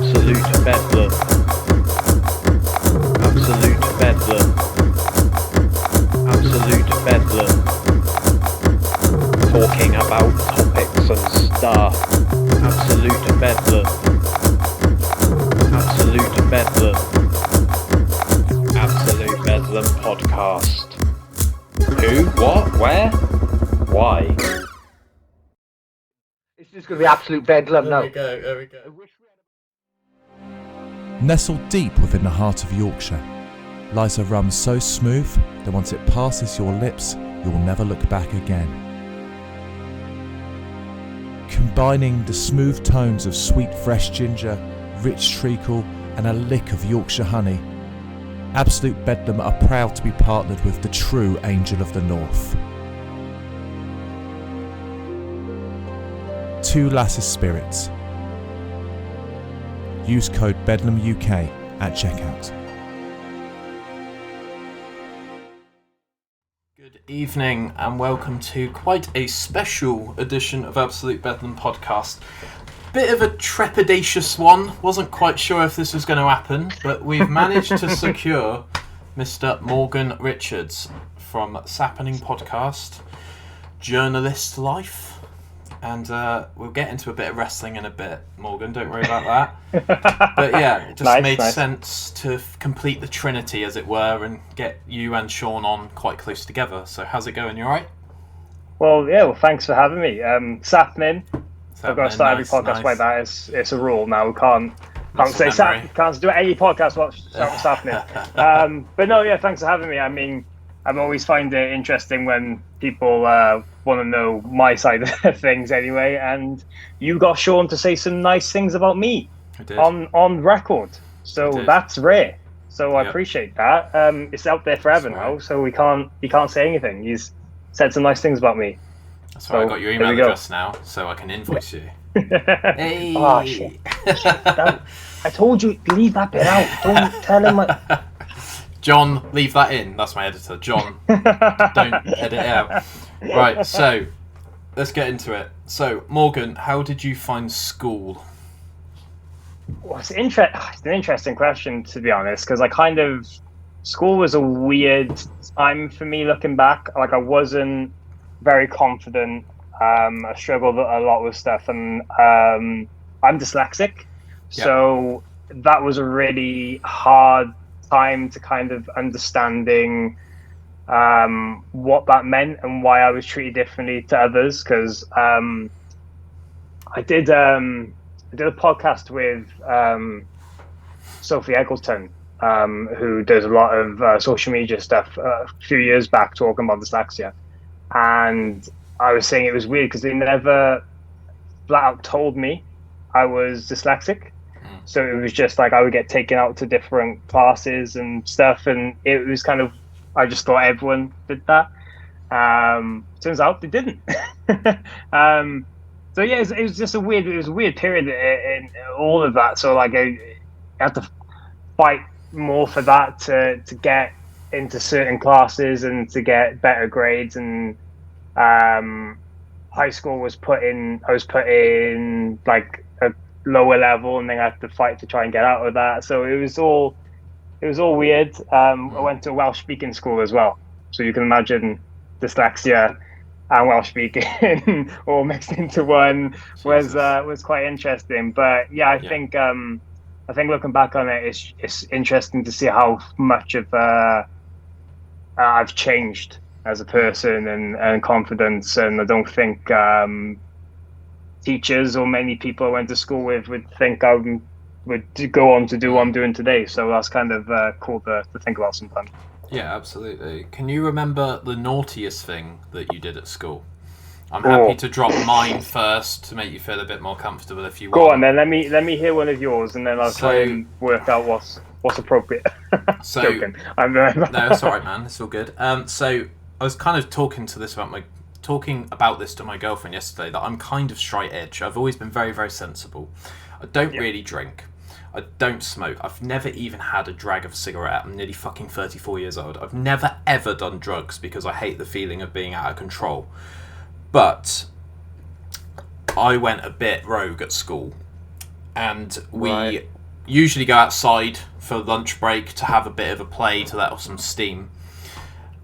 Absolute Bedlam. Absolute Bedlam. Absolute Bedlam. Talking about topics and stuff. Absolute Bedlam. Absolute Bedlam. Absolute Bedlam podcast. Who? What? Where? Why? It's just going to be absolute bedlam now. There we go. Nestled deep within the heart of Yorkshire lies a rum so smooth that once it passes your lips, you'll never look back again. Combining the smooth tones of sweet fresh ginger, rich treacle and a lick of Yorkshire honey, Absolute Bedlam are proud to be partnered with the true Angel of the North. Two Lasses Spirits. Use code BedlamUK at checkout. Good evening and welcome to quite a special edition of Absolute Bedlam podcast. Bit of a trepidatious one. Wasn't quite sure if this was going to happen, but we've managed to secure Mr. Morgan Richards from Sappenin podcast, Journalist Life. And we'll get into a bit of wrestling in a bit, Morgan, don't worry about that. But yeah, it just made sense to complete the trinity, as it were, and get you and Sean on quite close together. So how's it going? You alright? Well, thanks for having me. Sappenin. I've got to start every podcast like that. It's a rule now. We can't say can't do any podcast without Sappenin. But no, thanks for having me. I mean, I always find it interesting when people want to know my side of things anyway, and you got Sean to say some nice things about me on record, so that's rare. So I appreciate that. It's out there forever now, so he can't say anything. He's said some nice things about me. That's why I got your email address now, so I can invoice you. Hey. Oh shit! I told you, leave that bit out. Don't tell him. John, leave that in. That's my editor. John, don't edit it out. Right, so let's get into it. So, Morgan, how did you find school? Well, it's an interesting question, to be honest, because school was a weird time for me looking back. Like, I wasn't very confident. I struggled a lot with stuff, and I'm dyslexic, so that was a really hard time to kind of understanding what that meant and why I was treated differently to others. Because I did a podcast with Sophie Eggleton, who does a lot of social media stuff, a few years back, talking about dyslexia. And I was saying it was weird because they never flat out told me I was dyslexic. So it was just like I would get taken out to different classes and stuff, and it was kind of, I just thought everyone did that. Turns out they didn't. So yeah, it was just a weird period in all of that. So like I had to fight more for that to get into certain classes and to get better grades. And high school I was put in like a lower level, and then I had to fight to try and get out of that. So it was all weird. I went to a Welsh speaking school as well, so you can imagine dyslexia and Welsh speaking all mixed into one was quite interesting. But yeah, I think looking back on it, it's interesting to see how much of I've changed as a person and confidence. And I don't think teachers or many people I went to school with would think I would go on to do what I'm doing today. So that's kind of cool to think about sometimes. Yeah, absolutely. Can you remember the naughtiest thing that you did at school? I'm happy to drop mine first to make you feel a bit more comfortable if you want. Go on then, let me hear one of yours, and then I'll try and work out what's appropriate. So joking. No, it's alright, man. It's all good. So I was kind of talking about this to my girlfriend yesterday, that I'm kind of straight edge. I've always been very, very sensible. I don't really drink. I don't smoke. I've never even had a drag of a cigarette. I'm nearly fucking 34 years old. I've never ever done drugs because I hate the feeling of being out of control. But I went a bit rogue at school, and we usually go outside for lunch break to have a bit of a play to let off some steam.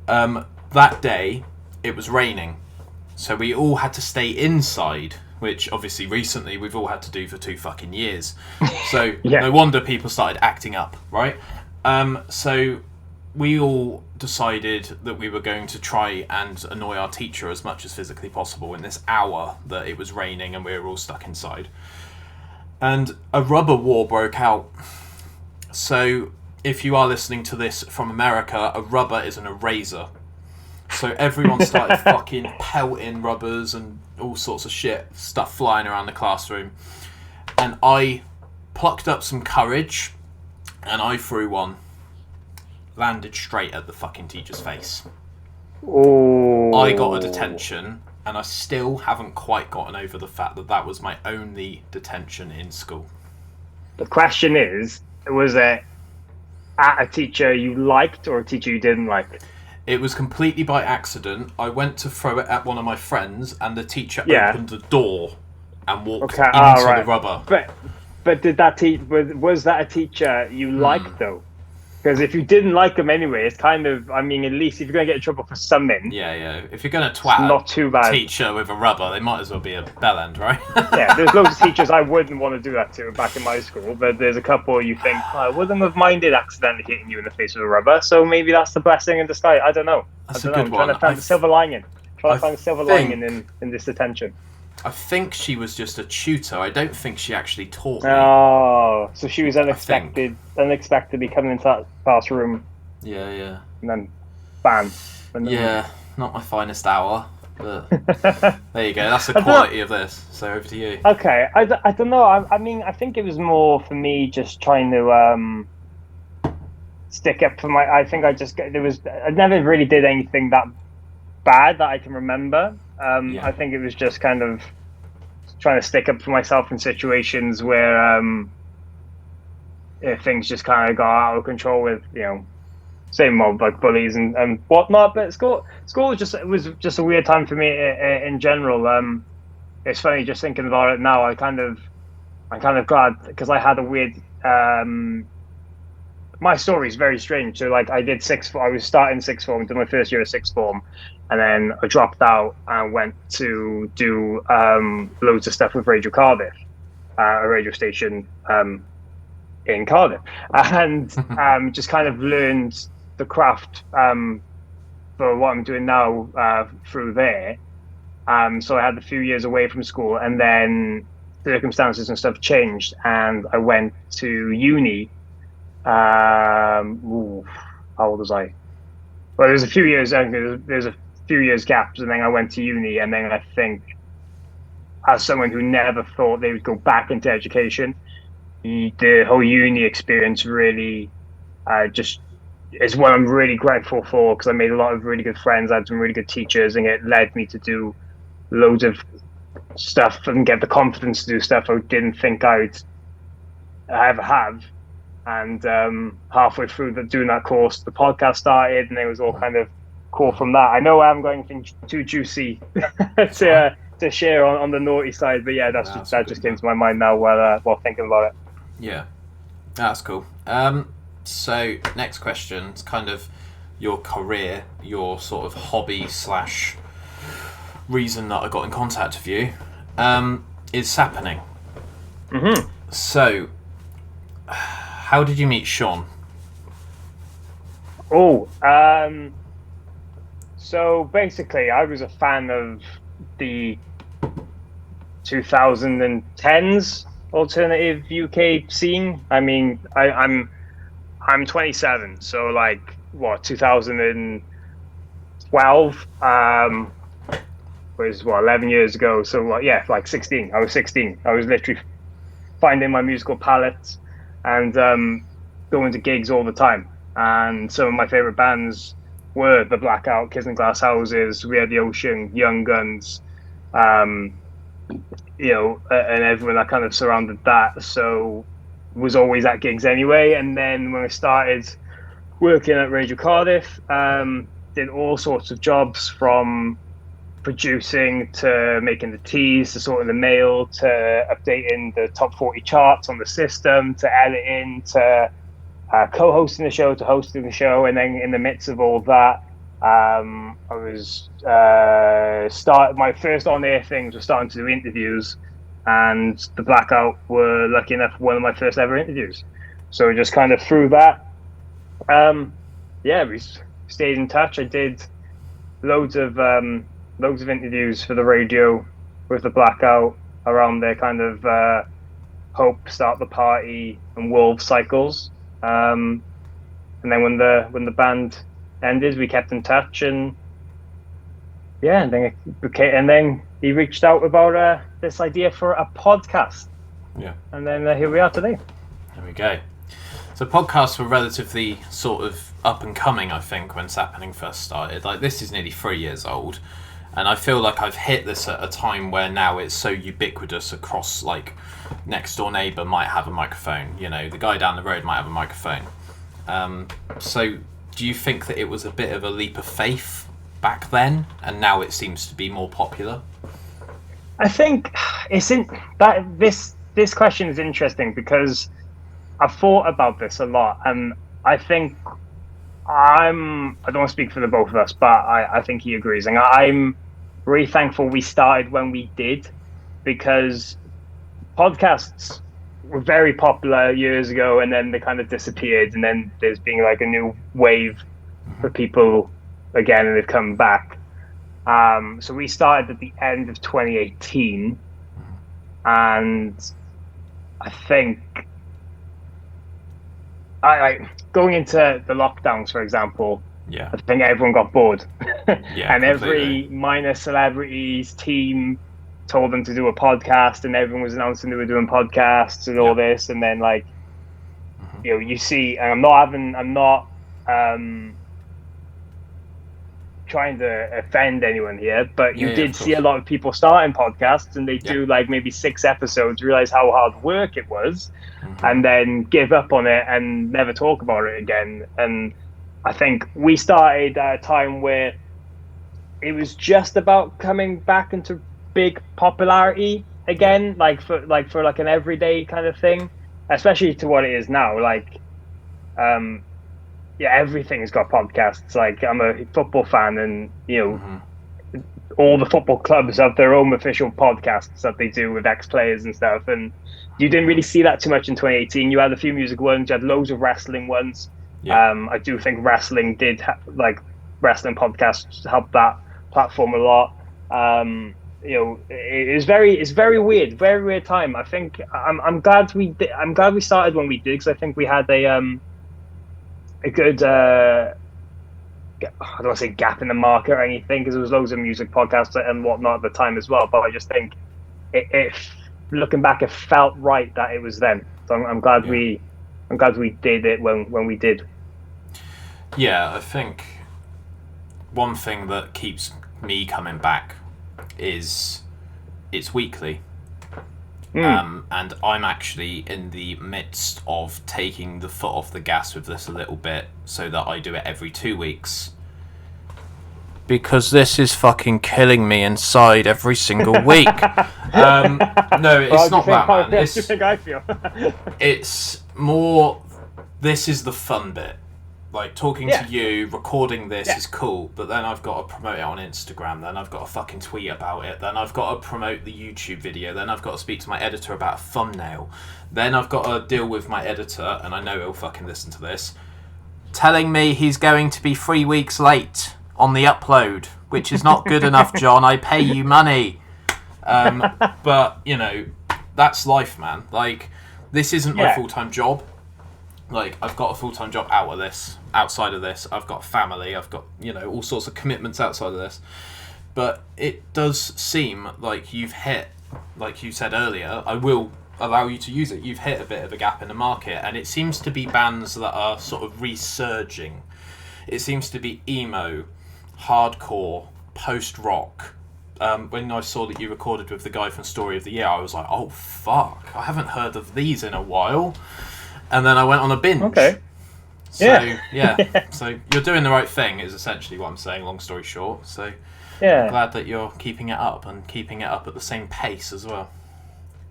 That day, it was raining, so we all had to stay inside, which obviously recently we've all had to do for 2 fucking years. So no wonder people started acting up, right? So we all decided that we were going to try and annoy our teacher as much as physically possible in this hour that it was raining and we were all stuck inside. And a rubber war broke out. So if you are listening to this from America, a rubber is an eraser. So everyone started fucking pelting rubbers and all sorts of shit, stuff flying around the classroom. And I plucked up some courage and I threw one. Landed straight at the fucking teacher's face. Oh. I got a detention, and I still haven't quite gotten over the fact that that was my only detention in school. The question is, was it at a teacher you liked or a teacher you didn't like? It was completely by accident. I went to throw it at one of my friends, and the teacher opened the door and walked into the rubber. But did that was that a teacher you liked though? Because if you didn't like them anyway, it's kind of, I mean, at least if you're going to get in trouble for something. Yeah. If you're going to twat not too bad. A teacher with a rubber, they might as well be a bellend, right? Yeah, there's loads of teachers I wouldn't want to do that to back in my school, but there's a couple you think, I wouldn't have minded accidentally hitting you in the face with a rubber, so maybe that's the blessing in disguise. I don't know. That's a good one. I'm trying to find the silver lining. In this detention. I think she was just a tutor. I don't think she actually taught me. Oh, so she was unexpectedly coming into that classroom. Yeah. And then, bam. Yeah, not my finest hour, but there you go. That's the quality of this. So over to you. Okay, I don't know. I mean, I think it was more for me just trying to stick up for my. I think I never really did anything that bad that I can remember. I think it was just kind of trying to stick up for myself in situations where things just kind of got out of control with, same old like bullies and whatnot. But school was just a weird time for me in general. It's funny just thinking about it now. I'm kind of glad because I had a weird. My story is very strange. So like I did I was starting sixth form, did my first year of sixth form, and then I dropped out and went to do loads of stuff with Radio Cardiff, a radio station in Cardiff, and just kind of learned the craft for what I'm doing now through there. So I had a few years away from school, and then circumstances and stuff changed, and I went to uni. How old was I? Well, there's a few years. There's a few years gaps, and then I went to uni, and then I think, as someone who never thought they would go back into education, the whole uni experience really just is what I'm really grateful for, because I made a lot of really good friends. I had some really good teachers, and it led me to do loads of stuff and get the confidence to do stuff I didn't think I'd ever have. And halfway through doing that course, the podcast started, and it was all kind of cool from that. I know I haven't got anything too juicy to share on the naughty side, but yeah, that just came to my mind now while thinking about it. Yeah, that's cool. So next question, it's kind of your career, your sort of hobby / reason that I got in contact with you, is Sappenin. Mm-hmm. So, how did you meet Sean? So basically, I was a fan of the 2010s alternative UK scene. I mean, I'm 27, so like 2012 was 11 years ago. So like 16. I was 16. I was literally finding my musical palette and going to gigs all the time. And some of my favorite bands were the Blackout, Kids in Glass Houses, We Are the Ocean, Young Guns, and everyone that kind of surrounded that. So was always at gigs anyway. And then when I started working at Radio Cardiff, did all sorts of jobs from producing to making the teas to sorting the mail to updating the top 40 charts on the system to editing to co-hosting the show to hosting the show. And then in the midst of all that, I was my first on-air things were starting to do interviews, and the Blackout were lucky enough one of my first ever interviews. So just kind of through that, we stayed in touch. I did loads of interviews for the radio with the Blackout around their kind of Hope, Start the Party, and Wolves cycles. And then when the band ended, we kept in touch, and then he reached out about this idea for a podcast. Yeah. And then here we are today. There we go. So podcasts were relatively sort of up and coming, I think, when Sappenin first started. Like, this is nearly 3 years old, and I feel like I've hit this at a time where now it's so ubiquitous across, like, next door neighbour might have a microphone, you know, the guy down the road might have a microphone. So do you think that it was a bit of a leap of faith back then, and now it seems to be more popular? I think this question is interesting because I've thought about this a lot, and I think I don't want to speak for the both of us, but I think he agrees, and I'm really thankful we started when we did, because podcasts were very popular years ago, and then they kind of disappeared, and then there's been like a new wave for people again, and they've come back. So we started at the end of 2018, and I think going into the lockdowns, for example, I think everyone got bored. And every minor celebrity's team told them to do a podcast, and everyone was announcing they were doing podcasts and all this, and then like you see, and I'm not trying to offend anyone here, but you did see a lot of people starting podcasts, and they do like maybe 6 episodes, realize how hard work it was, and then give up on it and never talk about it again. And I think we started at a time where it was just about coming back into big popularity again, like for an everyday kind of thing, especially to what it is now. Like everything's got podcasts. Like, I'm a football fan, and all the football clubs have their own official podcasts that they do with ex-players and stuff, and you didn't really see that too much in 2018. You had a few music ones, you had loads of wrestling ones. I do think wrestling did wrestling podcasts helped that platform a lot. It's very weird time. I think I'm glad we started when we did, because I think we had a good I don't want to say gap in the market or anything, because there was loads of music podcasts and whatnot at the time as well, but I just think it looking back, it felt right that it was then. So I'm glad we did it when we did. I think one thing that keeps me coming back is it's weekly. And I'm actually in the midst of taking the foot off the gas with this a little bit, so that I do it every 2 weeks. Because this is fucking killing me inside every single week. No, it's not that, man. How do you think I feel? It's more, this is the fun bit. Like, talking to you, recording this is cool, but then I've got to promote it on Instagram, then I've got to fucking tweet about it, then I've got to promote the YouTube video, then I've got to speak to my editor about a thumbnail, then I've got to deal with my editor, and I know he'll fucking listen to this, telling me he's going to be 3 weeks late on the upload, which is not good enough, John. I pay you money. But, that's life, man. Like, this isn't my full-time job. Like, I've got a full-time job outside of this. I've got family. I've got, all sorts of commitments outside of this. But it does seem like you've hit, like you said earlier, I will allow you to use it. You've hit a bit of a gap in the market, and it seems to be bands that are sort of resurging. It seems to be emo, hardcore, post-rock. When I saw that you recorded with the guy from Story of the Year, I was like, oh, fuck, I haven't heard of these in a while. And then I went on a binge. Okay. So, so you're doing the right thing, is essentially what I'm saying, long story short. So, Yeah. I'm glad that you're keeping it up and keeping it up at the same pace as well.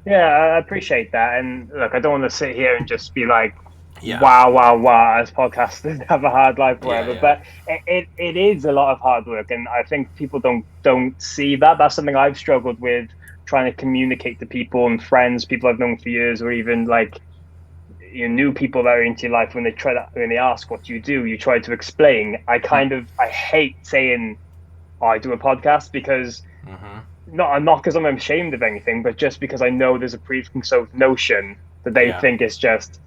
Yeah, I appreciate that. And look, I don't want to sit here and just be like, Yeah. wow, as podcasters have a hard life, or whatever. Yeah. But it is a lot of hard work, and I think people don't see that. That's something I've struggled with, trying to communicate to people and friends, people I've known for years, or even like new people that are into your life. When they ask what you do, you try to explain. I hate saying, "Oh, I do a podcast," because not because I'm ashamed of anything, but just because I know there's a preconceived notion that they think it's just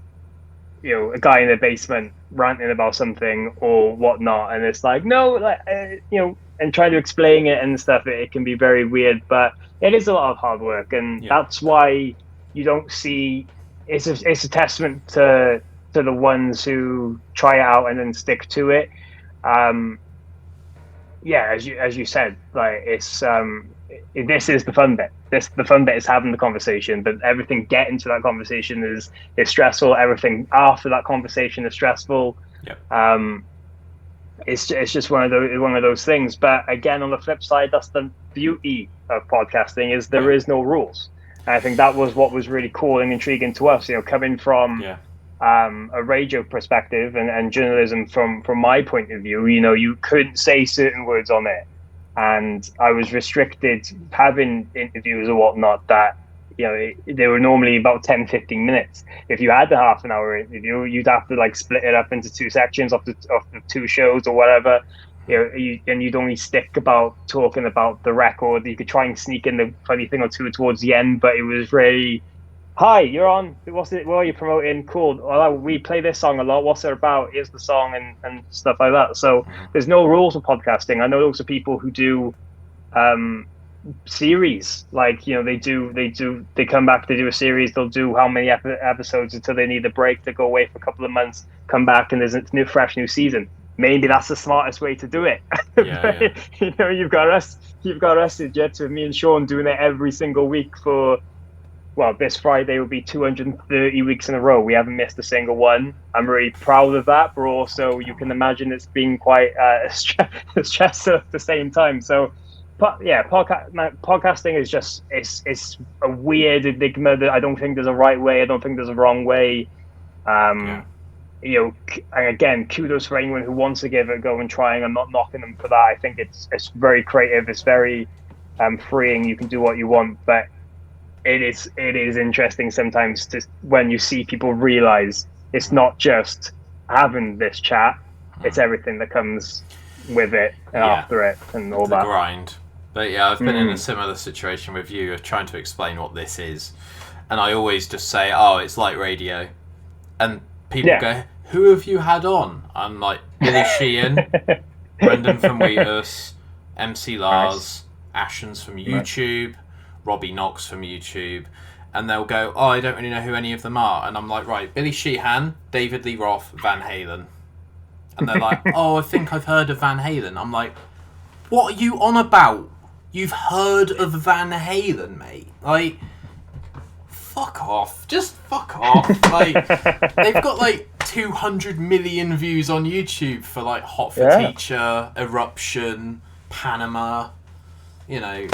a guy in the basement ranting about something or whatnot, and it's like no, and trying to explain it and stuff. It can be very weird, but it is a lot of hard work, and that's why you don't see. It's a testament to the ones who try it out and then stick to it. As you said, like this is the fun bit. The fun bit is having the conversation, but everything getting to that conversation is stressful. Everything after that conversation is stressful. Yep. It's just one of those things. But again, on the flip side, that's the beauty of podcasting, is there is no rules. And I think that was what was really cool and intriguing to us. Coming from a radio perspective and journalism from my point of view, you couldn't say certain words on it, and I was restricted having interviews or whatnot that they were normally about 10-15 minutes. If you had the half an hour interview, you'd have to like split it up into two sections of the two shows or whatever. And you'd only stick about talking about the record. You could try and sneak in the funny thing or two towards the end, but it was really, hi, you're on. What's it? What are you promoting? Cool. Well, we play this song a lot. What's it about? Here's the song and stuff like that. So there's no rules of podcasting. I know lots of people who do series. Like they come back to do a series. They'll do how many episodes until they need a break to go away for a couple of months. Come back and there's a fresh new season. Maybe that's the smartest way to do it. You've got us with me and Sean doing it every single week for. Well, this Friday will be 230 weeks in a row. We haven't missed a single one. I'm really proud of that, but also you can imagine it's been quite stressful at the same time. So, podcasting is just it's a weird enigma that I don't think there's a right way. I don't think there's a wrong way. Again, kudos for anyone who wants to give it a go and trying. I'm not knocking them for that. I think it's very creative. It's very freeing. You can do what you want, but it is interesting sometimes when you see people realize it's not just having this chat, it's everything that comes with it and after it and all that grind. But I've been in a similar situation with you of trying to explain what this is, and I always just say, oh, it's like radio, and people go, who have you had on? I'm like, Billy Sheehan, Brendan from Wheatus, MC Lars, Ashens from YouTube, Robbie Knox from YouTube, and they'll go, oh, I don't really know who any of them are, and I'm like, right, Billy Sheehan, David Lee Roth, Van Halen, and they're like, oh, I think I've heard of Van Halen. I'm like, what are you on about? You've heard of Van Halen, mate? Like, fuck off. Just fuck off. Like, they've got like 200 million views on YouTube for like Hot for Teacher, Eruption, Panama. I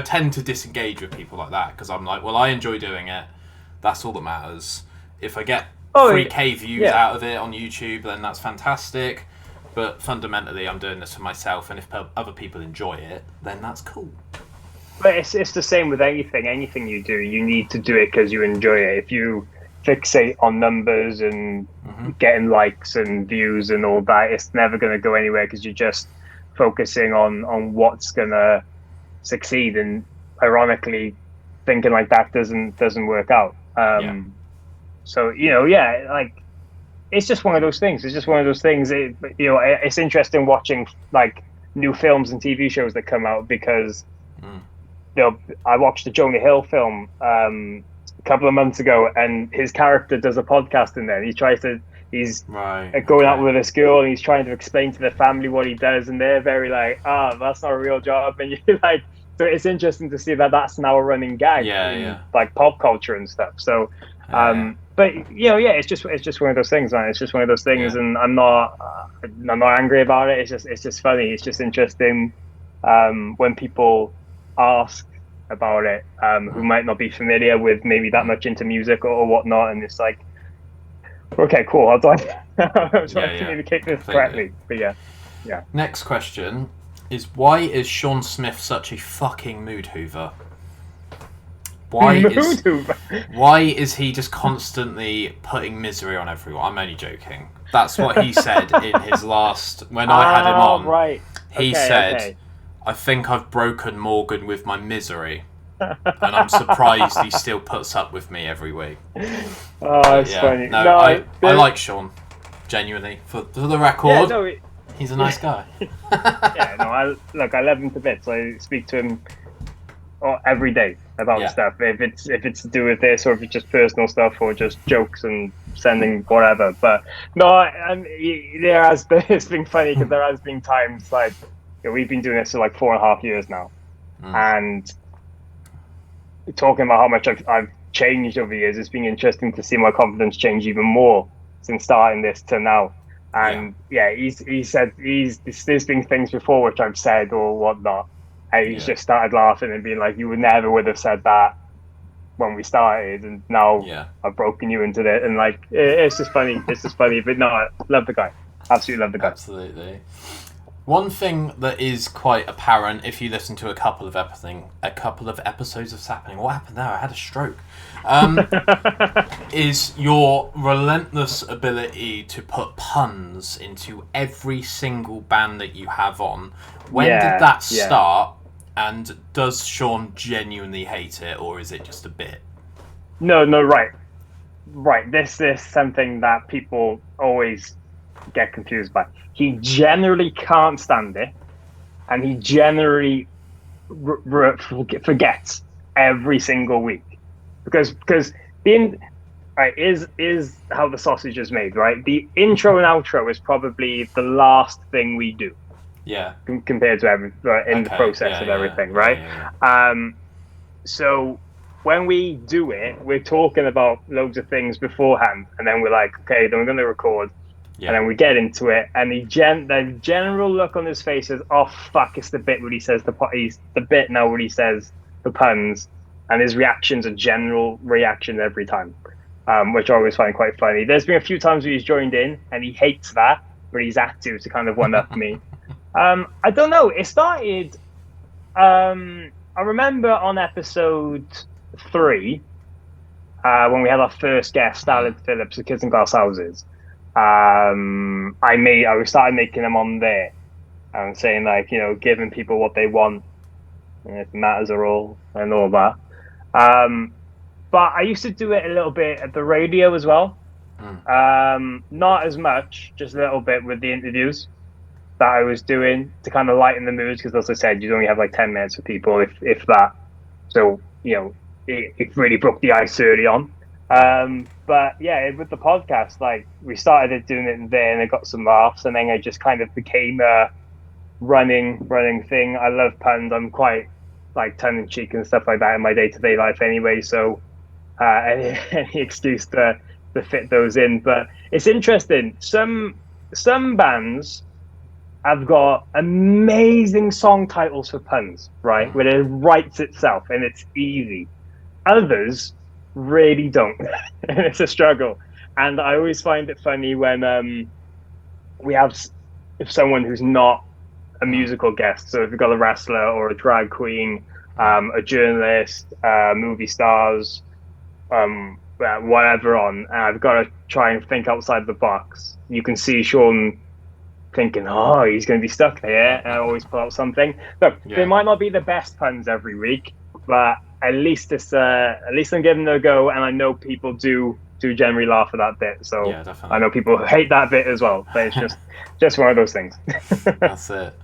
tend to disengage with people like that because I'm like, well, I enjoy doing it. That's all that matters. If I get 3K views out of it on YouTube, then that's fantastic. But fundamentally, I'm doing this for myself, and if other people enjoy it, then that's cool. But it's the same with anything. Anything you do, you need to do it because you enjoy it. If you fixate on numbers and getting likes and views and all that, it's never going to go anywhere because you're just focusing on what's going to succeed. And ironically, thinking like that doesn't work out. So like. It's just one of those things. It's interesting watching like new films and TV shows that come out because I watched the Jonah Hill film a couple of months ago, and his character does a podcast in there. He's going out with this girl, and he's trying to explain to the family what he does, and they're very like, that's not a real job, and you're like, so it's interesting to see that that's now a running gag in like pop culture and stuff. So but yeah, it's just one of those things, man. It's just one of those things, and I'm not angry about it. It's just funny. It's just interesting when people ask about it, who might not be familiar with maybe that much into music or whatnot, and it's like, okay, cool. I'll try to communicate this correctly. But yeah. Next question is, why is Sean Smith such a fucking mood hoover? Why is he just constantly putting misery on everyone? I'm only joking. That's what he said in his last, when I had him on. Right. He said, I think I've broken Morgan with my misery. And I'm surprised he still puts up with me every week. Oh, it's funny. No, I like Sean, genuinely. For the record, he's a nice guy. I love him to bits. I speak to him every day about stuff. If it's to do with this, or if it's just personal stuff, or just jokes and sending whatever. But no, it's been funny because there has been times like we've been doing this for like 4.5 years now, and talking about how much I've changed over the years. It's been interesting to see my confidence change even more since starting this to now. And he said there's been things before which I've said or whatnot, and he's just started laughing and being like, "You never would have said that when we started, and now I've broken you into it." And like, it's just funny. But no, I love the guy. Absolutely love the guy. Absolutely. One thing that is quite apparent if you listen to a couple of episodes of Sappenin, what happened there? I had a stroke. Is your relentless ability to put puns into every single band that you have on. When did that start? And does Sean genuinely hate it, or is it just a bit? No, right. This is something that people always get confused by. He generally can't stand it, and he generally forgets every single week because being right is how the sausage is made. Right, the intro and outro is probably the last thing we do. Yeah. Compared to the process of everything, right? Yeah. So when we do it, we're talking about loads of things beforehand, and then we're like, okay, then we're going to record. Yeah. And then we get into it, and the general look on his face is, "Oh fuck!" It's the bit where he says the bit now where he says the puns, and his reaction's a general reaction every time, which I always find quite funny. There's been a few times where he's joined in, and he hates that, but he's had to kind of one up me. I don't know. It started. I remember on episode 3, when we had our first guest, Alan Phillips of Kids and Glass Houses. I started making them on there, and saying like, giving people what they want, and it matters at all, and all that. But I used to do it a little bit at the radio as well. Not as much, just a little bit with the interviews that I was doing to kind of lighten the mood, because as I said, you only have like 10 minutes for people, if that. So it really broke the ice early on. But yeah, with the podcast, like we started doing it there, and it got some laughs, and then it just kind of became a running thing. I love puns. I'm quite like tongue in cheek and stuff like that in my day-to-day life anyway. So any excuse to fit those in. But it's interesting. Some bands have got amazing song titles for puns, right? Where it writes itself and it's easy. Others really don't. And it's a struggle. And I always find it funny when we have someone who's not a musical guest. So if you've got a wrestler or a drag queen, a journalist, movie stars, whatever on, and I've got to try and think outside the box. You can see Sean thinking, oh, he's going to be stuck there, and I always pull out something. Look, they might not be the best puns every week, but at least I'm giving it a go, and I know people do generally laugh at that bit. So yeah, I know people hate that bit as well, but it's just one of those things. That's it.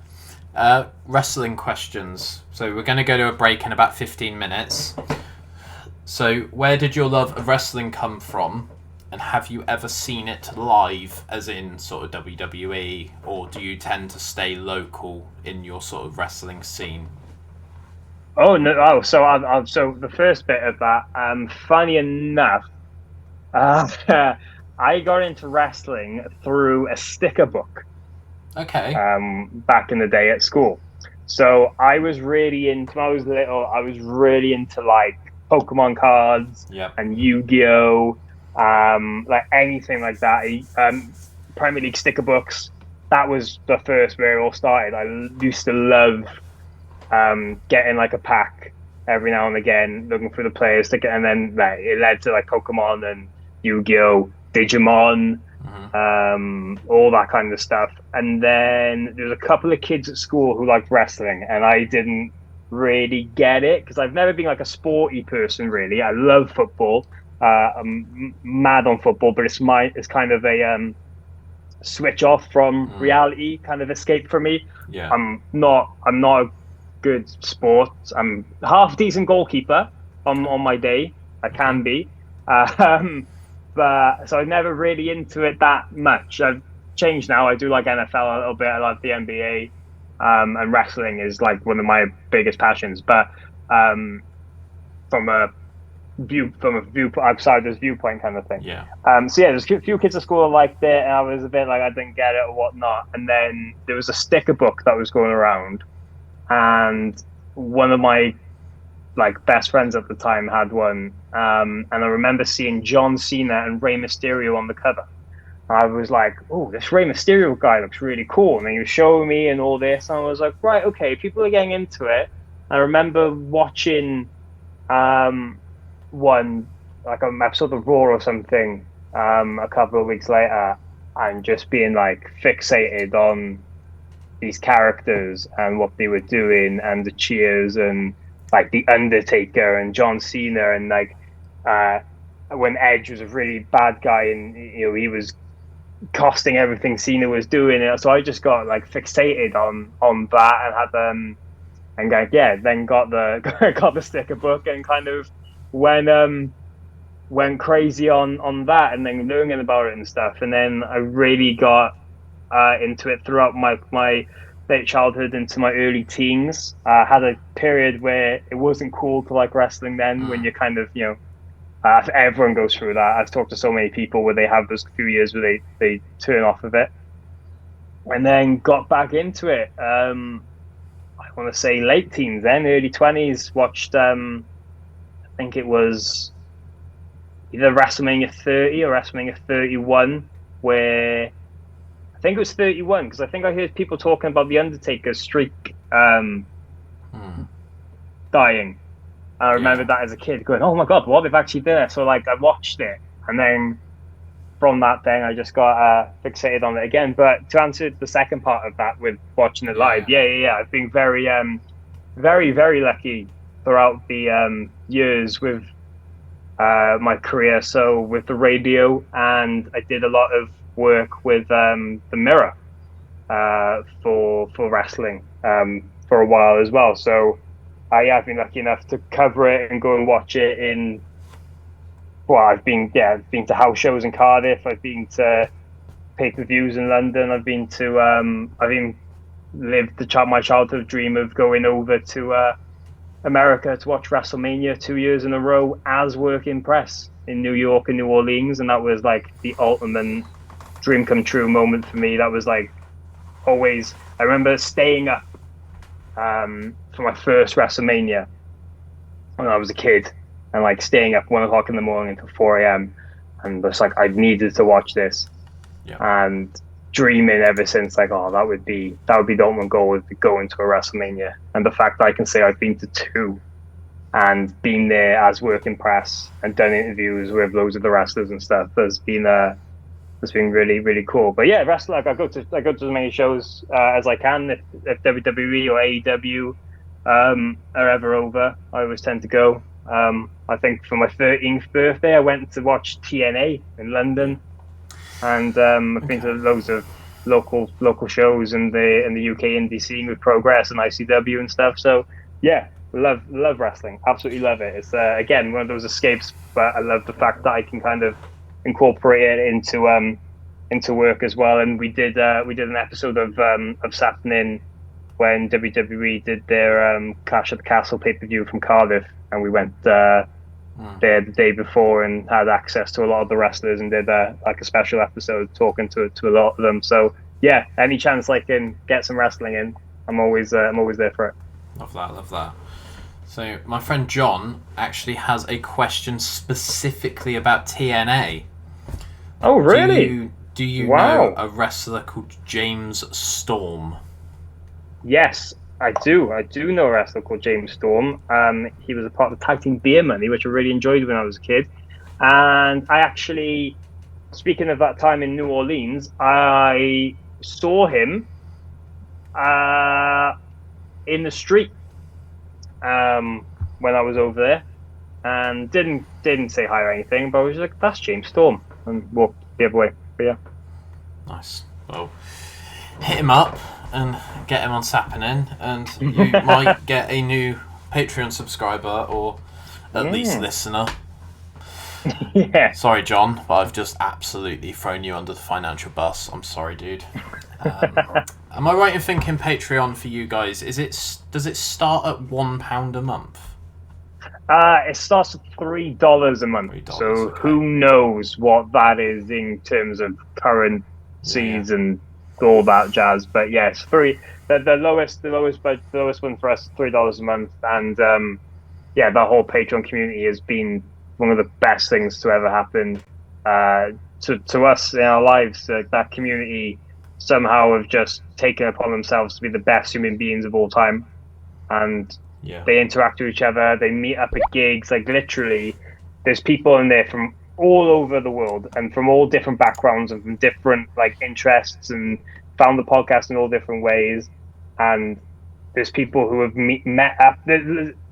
Wrestling questions. So we're going to go to a break in about 15 minutes. So where did your love of wrestling come from? And have you ever seen it live, as in sort of WWE, or do you tend to stay local in your sort of wrestling scene? Oh no! So the first bit of that, funny enough, I got into wrestling through a sticker book Okay. back in the day at school. So I was really into, when I was little, I was really into like Pokemon cards Yep. and Yu-Gi-Oh, like anything like that. Premier League sticker books. That was the first where it all started. I used to love getting like a pack every now and again, looking for the players to get, and then like, it led to like Pokemon and Yu-Gi-Oh, Digimon, all that kind of stuff. And then there's a couple of kids at school who liked wrestling, and I didn't really get it because I've never been like a sporty person really. I love football. I'm mad on football, but it's kind of a switch off from reality, kind of escape for me. Yeah. I'm not a good sport. I'm half decent goalkeeper on my day. I can be. But so I'm never really into it that much. I've changed now. I do like NFL a little bit. I like the NBA, and wrestling is like one of my biggest passions. But from a outsider's viewpoint kind of thing. Yeah. So yeah, there's a few kids at school who liked it, and I was a bit like I didn't get it or whatnot. And then there was a sticker book that was going around, and one of my like best friends at the time had one, and I remember seeing John Cena and Rey Mysterio on the cover. I was like, oh, this Rey Mysterio guy looks really cool. And he was showing me and all this, and I was like, right, okay, people are getting into it. I remember watching one like an episode of Raw or something a couple of weeks later, and just being like fixated on these characters and what they were doing and the cheers and like the Undertaker and John Cena and like when Edge was a really bad guy and he was costing everything Cena was doing. So I just got like fixated on that and had and then got the got the sticker book and kind of went crazy on that and then learning about it and stuff. And then I really got into it throughout my late childhood into my early teens. I had a period where it wasn't cool to like wrestling then, when you're kind of, everyone goes through that. I've talked to so many people where they have those few years where they turn off of it. And then got back into it. I want to say late teens then, early 20s, watched, I think it was either WrestleMania 30 or WrestleMania 31, where I think it was 31 because I think I heard people talking about the Undertaker's streak dying. I remember that as a kid going, "Oh my god, what they've actually done it!" So like I watched it, and then from that thing I just got fixated on it again. But to answer the second part of that with watching it live, I've been very, very, very lucky throughout the years with my career. So with the radio, and I did a lot of work with the Mirror for wrestling for a while as well. So I've been lucky enough to cover it and go and watch it in. Well, I've been to house shows in Cardiff. I've been to pay-per-views in London. I've been lived my childhood dream of going over to America to watch WrestleMania 2 years in a row as working press in New York and New Orleans, and that was like the ultimate dream come true moment for me. That was like always. I remember staying up for my first WrestleMania when I was a kid, and like staying up 1 o'clock in the morning until 4 a.m. and just like I needed to watch this, and dreaming ever since like, oh, that would be the ultimate goal, would be going to a WrestleMania. And the fact that I can say I've been to 2 and been there as working press and done interviews with loads of the wrestlers and stuff has been really, really cool. But yeah, wrestling, like I go to as many shows as I can. If WWE or AEW are ever over, I always tend to go. I think for my 13th birthday, I went to watch TNA in London, and I've been to loads of local shows in the UK indie scene with Progress and ICW and stuff. So yeah, love wrestling, absolutely love it. It's again one of those escapes, but I love the fact that I can kind of incorporate it into work as well. And we did an episode of Sappenin when WWE did their Clash at the Castle pay-per-view from Cardiff, and we went there the day before and had access to a lot of the wrestlers and did like a special episode talking to a lot of them. So yeah, any chance I can get some wrestling in, I'm always there for it. Love that. So my friend John actually has a question specifically about TNA. Oh really? Do you Wow. know a wrestler called James Storm? Yes, I do. I do know a wrestler called James Storm. He was a part of the tag team Beer Money, which I really enjoyed when I was a kid. And I actually, speaking of that time in New Orleans, I saw him in the street when I was over there, and didn't say hi or anything, but I was like, "That's James Storm," and walked the other way. But yeah, Nice. Well, hit him up and get him on Sappenin, and you might get a new Patreon subscriber or at least listener. yeah. Sorry, John, but I've just absolutely thrown you under the financial bus. I'm sorry, dude. Am I right in thinking Patreon for you guys, does it start at £1 a month? It starts at $3 a month. $3, so okay. who knows what that is in terms of currencies and all that jazz. But yes, the lowest one for us is $3 a month, and the whole Patreon community has been one of the best things to ever happen to us in our lives. That community somehow have just taken it upon themselves to be the best human beings of all time, and they interact with each other. They meet up at gigs. Like literally, there's people in there from all over the world and from all different backgrounds and from different like interests, and found the podcast in all different ways. And there's people who have met up.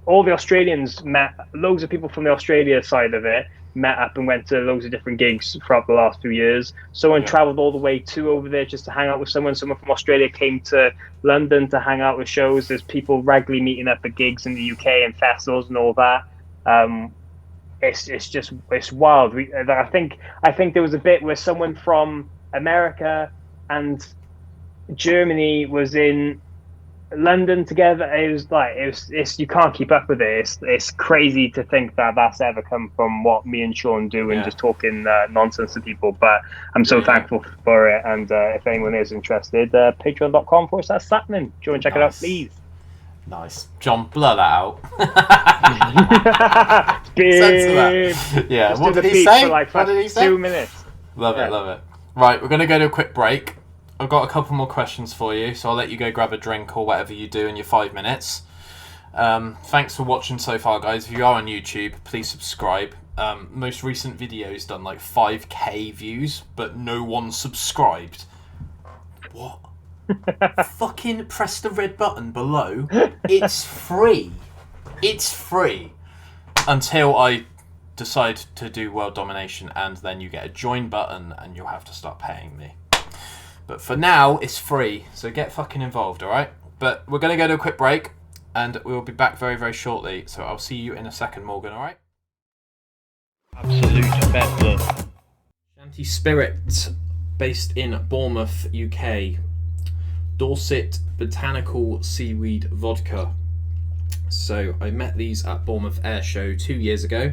All the Australians met. Loads of people from the Australia side of it met up and went to loads of different gigs throughout the last few years. Someone travelled all the way over there just to hang out with someone. Someone from Australia came to London to hang out with shows. There's people regularly meeting up at gigs in the UK and festivals and all that. It's wild. I think there was a bit where someone from America and Germany was in London together. It's you can't keep up with it. It's crazy to think that that's ever come from what me and Sean do and just talking nonsense to people. But I'm so thankful for it. And if anyone is interested, patreon.com/Sappenin. Do you want to check it out, please? Nice. John, blur that out. Yeah. Just What do did the he beat say? for like What did he say? 2 minutes. Love it. Right, we're going to go to a quick break. I've got a couple more questions for you, so I'll let you go grab a drink or whatever you do in your 5 minutes. Thanks for watching so far, guys. If you are on YouTube, please subscribe. Most recent video's done like 5k views, but no one subscribed. What? Fucking press the red button below. It's free. It's free. Until I decide to do world domination, and then you get a join button and you'll have to start paying me. But for now, it's free, so get fucking involved, alright? But we're going to go to a quick break, and we'll be back very, very shortly. So I'll see you in a second, Morgan, alright? Absolute Bedlam. Shanty Spirit, based in Bournemouth, UK. Dorset Botanical Seaweed Vodka. So I met these at Bournemouth Air Show 2 years ago,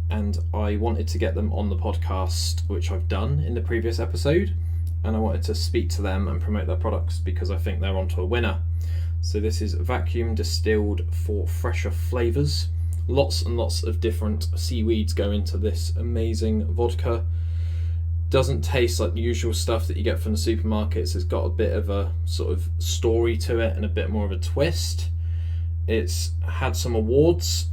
and I wanted to get them on the podcast, which I've done in the previous episode. And I wanted to speak to them and promote their products because I think they're onto a winner. So this is vacuum distilled for fresher flavours. Lots and lots of different seaweeds go into this amazing vodka. Doesn't taste like the usual stuff that you get from the supermarkets. It's got a bit of a sort of story to it and a bit more of a twist. It's had some awards,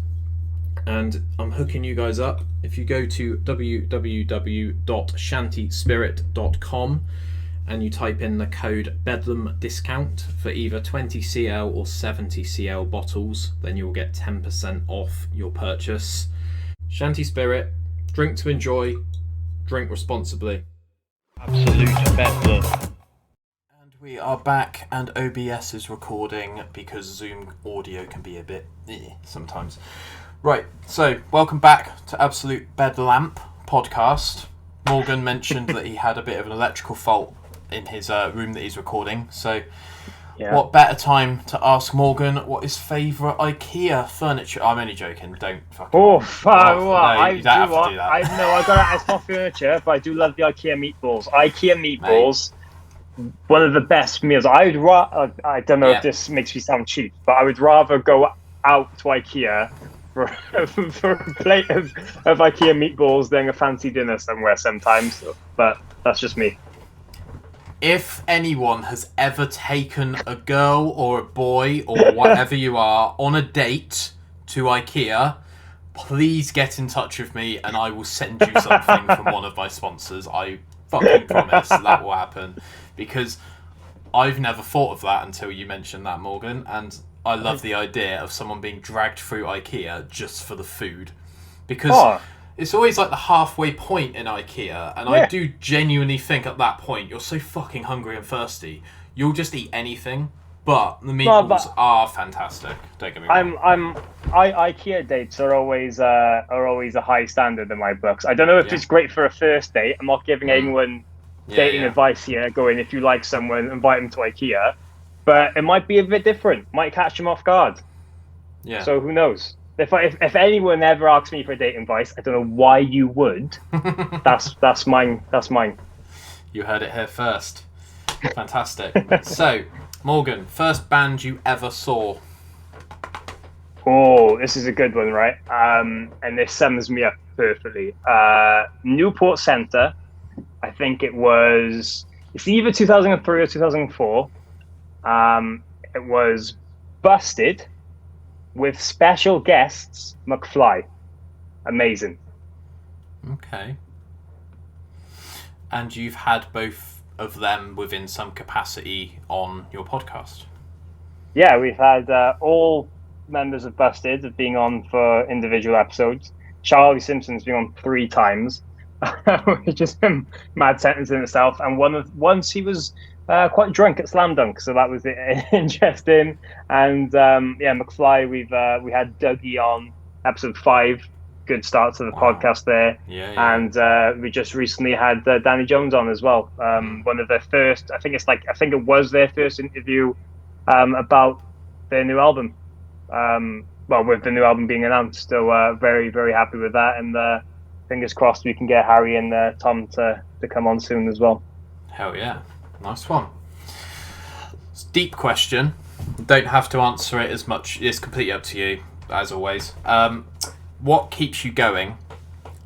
and I'm hooking you guys up. If you go to www.shantyspirit.com and you type in the code Bedlam discount for either 20cl or 70cl bottles, then you'll get 10% off your purchase. Shanty Spirit, drink to enjoy, drink responsibly. Absolute Bedlam. And we are back, and OBS is recording because Zoom audio can be a bit sometimes. Right, so welcome back to Absolute Bedlam podcast. Morgan mentioned that he had a bit of an electrical fault in his room that he's recording, so Yeah. What better time to ask Morgan what his favourite IKEA furniture? I'm only joking. Don't fucking. Oh, fuck! Well, no, you don't have to do that. I know I got it's not furniture, but I do love the IKEA meatballs. IKEA meatballs, one of the best meals. I don't know if this makes me sound cheap, but I would rather go out to IKEA for, for a plate of IKEA meatballs than a fancy dinner somewhere sometimes. But that's just me. If anyone has ever taken a girl or a boy or whatever you are on a date to IKEA, please get in touch with me and I will send you something from one of my sponsors. I fucking promise that will happen, because I've never thought of that until you mentioned that, Morgan, and I love the idea of someone being dragged through IKEA just for the food, because it's always like the halfway point in IKEA, and I do genuinely think at that point you're so fucking hungry and thirsty, you'll just eat anything. But the meatballs are fantastic. Don't get me wrong. IKEA dates are always a high standard in my books. I don't know if it's great for a first date. I'm not giving anyone dating advice here. Going, if you like someone, invite them to IKEA, but it might be a bit different. Might catch them off guard. Yeah. So who knows? If anyone ever asks me for dating advice, I don't know why you would. That's mine. That's mine. You heard it here first. Fantastic. So, Morgan, first band you ever saw? Oh, this is a good one, right? And this sums me up perfectly. Newport Centre. I think it's either 2003 or 2004. It was Busted with special guests McFly. Amazing. Okay. And you've had both of them within some capacity on your podcast? Yeah, we've had all members of Busted have been on for individual episodes. Charlie Simpson's been on 3 times, which is a mad sentence in itself. And once he was quite drunk at Slam Dunk, so that was interesting. And McFly, we had Dougie on episode 5. Good start to the podcast there. Yeah. And we just recently had Danny Jones on as well. One of their first, I think it was their first interview about their new album. With the new album being announced, so very, very happy with that. And fingers crossed we can get Harry and Tom to come on soon as well. Hell yeah. Nice one. It's a deep question. You don't have to answer it as much. It's completely up to you, as always. What keeps you going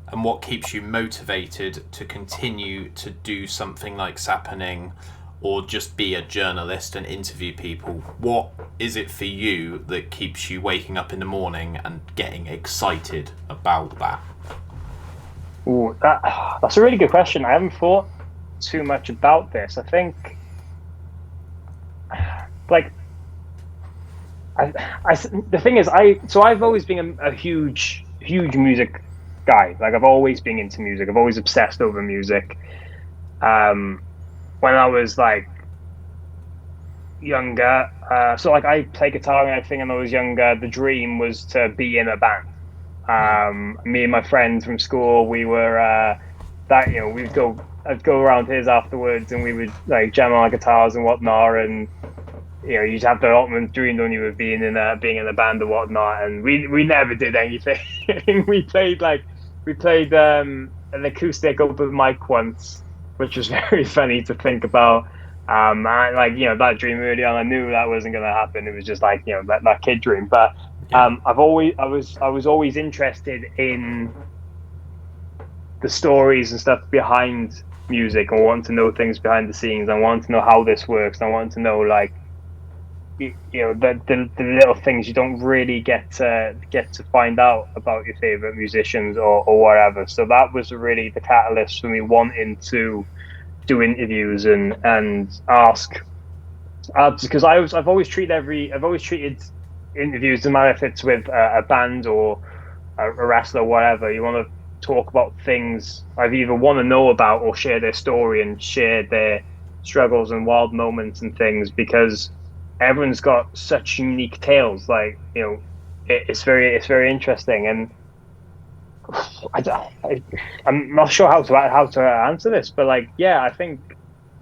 and what keeps you motivated to continue to do something like Sappenin or just be a journalist and interview people? What is it for you that keeps you waking up in the morning and getting excited about that? Ooh, that's a really good question. I haven't thought too much about this. I think, the thing is, I've always been a huge music guy. Like, I've always been into music. I've always obsessed over music. When I was younger, I play guitar and everything. When I was younger, the dream was to be in a band. Me and my friends from school, we were I'd go around his afterwards, and we would jam on our guitars and whatnot. And you'd have the ultimate dream, don't you, of being in a band and whatnot. And we never did anything. we played an acoustic open mic once, which was very funny to think about. That dream early on, I knew that wasn't going to happen. It was just that kid dream. But I was always interested in the stories and stuff behind music. I wanted to know things behind the scenes. I wanted to know how this works. I wanted to know the little things you don't really get to find out about your favorite musicians or whatever. So that was really the catalyst for me wanting to do interviews and ask, because I've always treated interviews, no matter if it's with a band or a wrestler or whatever. You want to talk about things I either want to know about or share their story and share their struggles and wild moments and things, because everyone's got such unique tales. It's very interesting. And I'm not sure how to answer this, but I think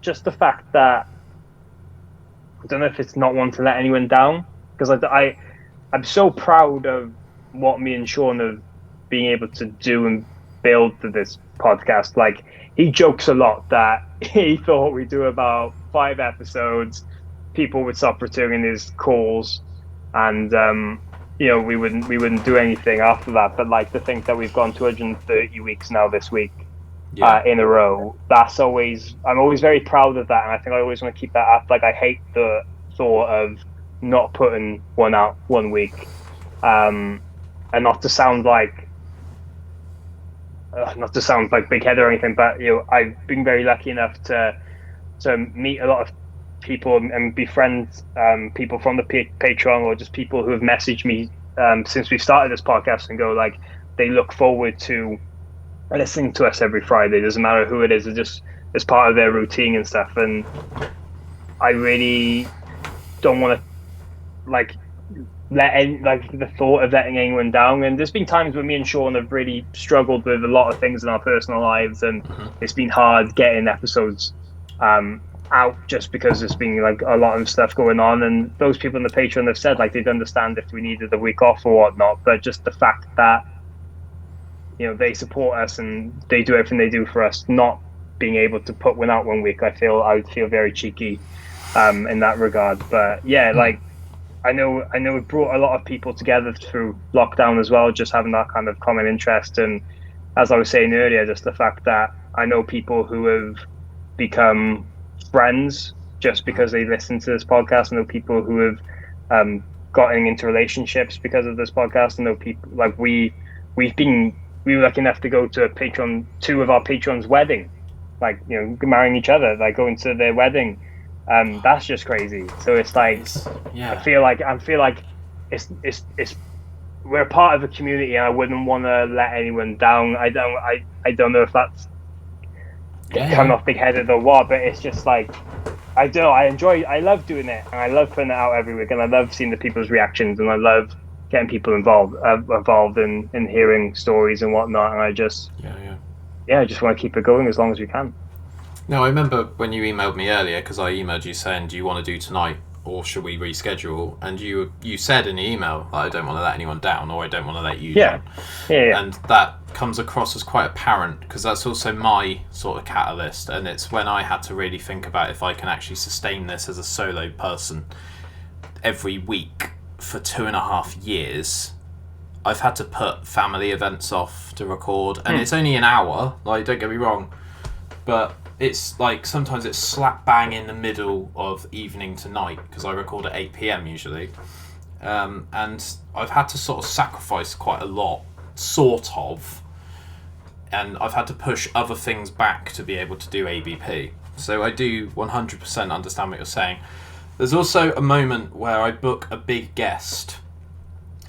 just the fact that don't know if it's not wanting to let anyone down, because I'm so proud of what me and Sean have been able to do and build to this podcast. Like, he jokes a lot that he thought we'd do about 5 episodes, people would stop returning his calls, and we wouldn't do anything after that. But like, to think that we've gone 230 weeks now this week, in a row, I'm always very proud of that, and I think I always want to keep that up. Like, I hate the thought of not putting one out one week, and not to sound like big-headed or anything, but I've been very lucky enough to meet a lot of people and befriend people from the Patreon, or just people who have messaged me since we started this podcast and go, like, they look forward to listening to us every Friday. Doesn't matter who it is, it's just as part of their routine and stuff. And I really don't want to let the thought of letting anyone down. And there's been times when me and Sean have really struggled with a lot of things in our personal lives, and it's been hard getting episodes out, just because there's been like a lot of stuff going on. And those people in the Patreon have said like they'd understand if we needed a week off or whatnot, but just the fact that they support us and they do everything they do for us, not being able to put one out one week, I would feel very cheeky in that regard. But yeah, like, I know it brought a lot of people together through lockdown as well, just having that kind of common interest. And as I was saying earlier, just the fact that I know people who have become friends just because they listen to this podcast. I know people who have gotten into relationships because of this podcast. I know people like we were lucky enough to go to two of our patrons' wedding, like, marrying each other, like going to their wedding. That's just crazy. So it's like, I feel like it's we're a part of a community, and I wouldn't want to let anyone down. I don't know if that's coming off big-headed or what, but it's just like, I don't know, I love doing it, and I love putting it out every week, and I love seeing the people's reactions, and I love getting people involved in hearing stories and whatnot. And I just I just want to keep it going as long as we can. No, I remember when you emailed me earlier, because I emailed you saying, do you want to do tonight, or should we reschedule? And you said in the email, I don't want to let anyone down, or I don't want to let you down. Yeah. And that comes across as quite apparent, because that's also my sort of catalyst, and it's when I had to really think about if I can actually sustain this as a solo person every week for 2.5 years. I've had to put family events off to record, and it's only an hour, like, don't get me wrong, but it's like sometimes it's slap bang in the middle of evening to night, because I record at 8 p.m. usually, and I've had to sort of sacrifice quite a lot, sort of, and I've had to push other things back to be able to do ABP. So I do 100% understand what you're saying. There's also a moment where I book a big guest,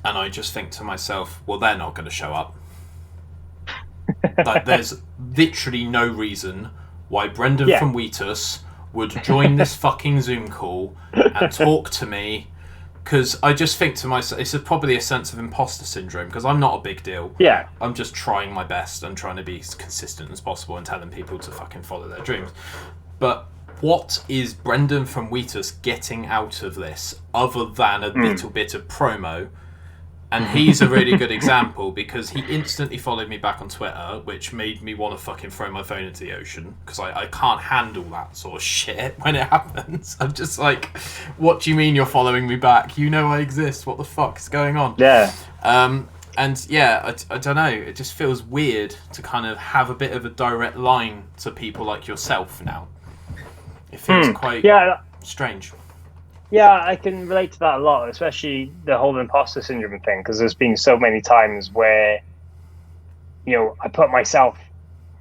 and I just think to myself, well, they're not going to show up. Like, there's literally no reason why Brendan from Wheatus would join this fucking Zoom call and talk to me, because I just think to myself, it's probably a sense of imposter syndrome, because I'm not a big deal. Yeah. I'm just trying my best and trying to be as consistent as possible and telling people to fucking follow their dreams. But what is Brendan from Wheatus getting out of this other than a little bit of promo? And he's a really good example, because he instantly followed me back on Twitter, which made me want to fucking throw my phone into the ocean, because I can't handle that sort of shit when it happens. I'm just like, what do you mean you're following me back? You know I exist. What the fuck is going on? Yeah. And yeah, I don't know. It just feels weird to kind of have a bit of a direct line to people like yourself now. It feels quite strange. Yeah, I can relate to that a lot, especially the whole imposter syndrome thing, because there's been so many times where, I put myself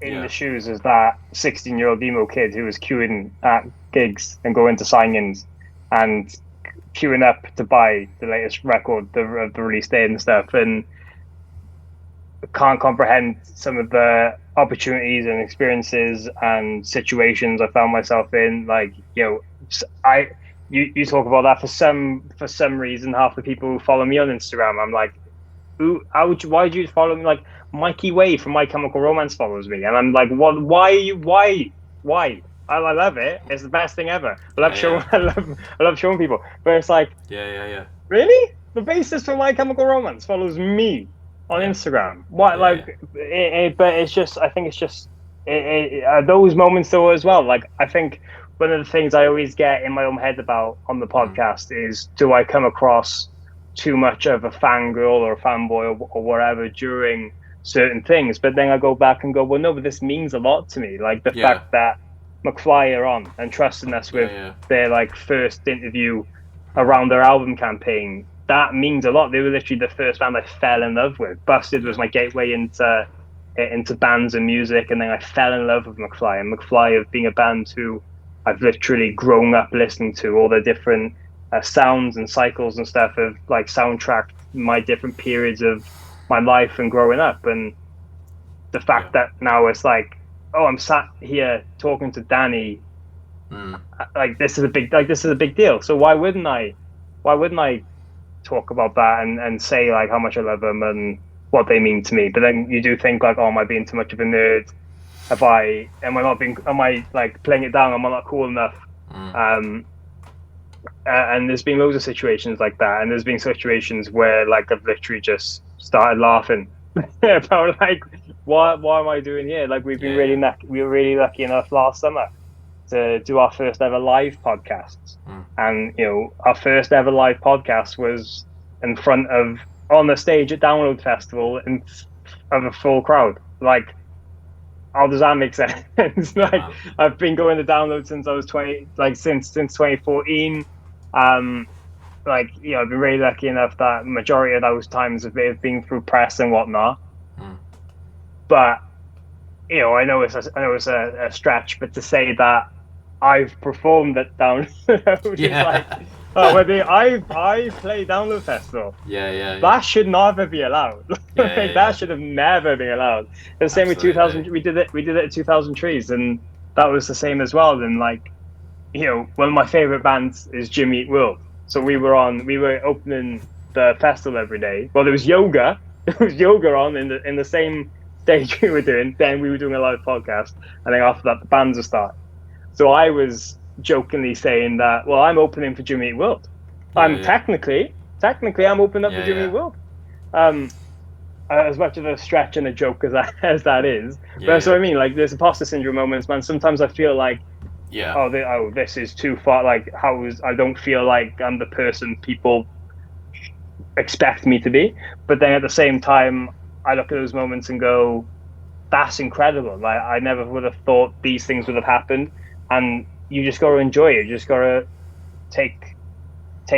in the shoes as that 16-year-old emo kid who was queuing at gigs and going to sign-ins and queuing up to buy the latest record, the release date and stuff, and can't comprehend some of the opportunities and experiences and situations I found myself in. Like, You talk about that for some reason. Half the people who follow me on Instagram, I'm like, why do you follow me? Like, Mikey Way from My Chemical Romance follows me, and I'm like, what? Why are you? Why? I love it. It's the best thing ever. I love showing. Yeah. I love showing people. But it's like, Yeah. really? The bassist for My Chemical Romance follows me on Yeah. Instagram. What? Yeah, But it's just. I think it's just those moments though as well. Like I think one of the things I always get in my own head about on the podcast is, do I come across too much of a fangirl or a fanboy or whatever during certain things? But then I go back and go, well, no, but this means a lot to me. Like the fact that McFly are on and trusting us with their like first interview around their album campaign, that means a lot. They were literally the first band I fell in love with. Busted was my gateway into bands and music, and then I fell in love with McFly. And McFly have been a band who I've literally grown up listening to. All the different sounds and cycles and stuff have like soundtracked my different periods of my life and growing up. And the fact that now it's like, oh, I'm sat here talking to Danny, like this is a big deal. So why wouldn't I talk about that and say like how much I love them and what they mean to me? But then you do think like, oh, am I being too much of a nerd? Am I like playing it down? Am I not cool enough? And there's been loads of situations like that, and there's been situations where like I've literally just started laughing about like, what am I doing here? Like we were really lucky enough last summer to do our first ever live podcast, and our first ever live podcast was in front of, on the stage at Download Festival, of a full crowd. Like, how does that make sense? I've been going to Download since I was 20, like since 2014. I've been really lucky enough that majority of those times have been through press and whatnot. But I know it's a stretch, but to say that I've performed at Download, I play Download Festival. That should never be allowed. That should have never been allowed. The same with 2000. We did it at 2000 Trees, and that was the same as well. And like, one of my favorite bands is Jim Eat World. So we were opening the festival every day. Well, there was yoga. There was yoga on in the same stage we were doing. Then we were doing a live podcast, and then after that, the bands were starting. So I was jokingly saying that, well, I'm opening for Jimmy Eat World. I'm technically I'm opening up for Jimmy Eat World. As much of a stretch and a joke as that is. But so I mean, like, there's imposter syndrome moments, man. Sometimes I feel like, this is too far. Like, I don't feel like I'm the person people expect me to be. But then at the same time, I look at those moments and go, that's incredible. Like, I never would have thought these things would have happened. And you just got to enjoy it. You just got to take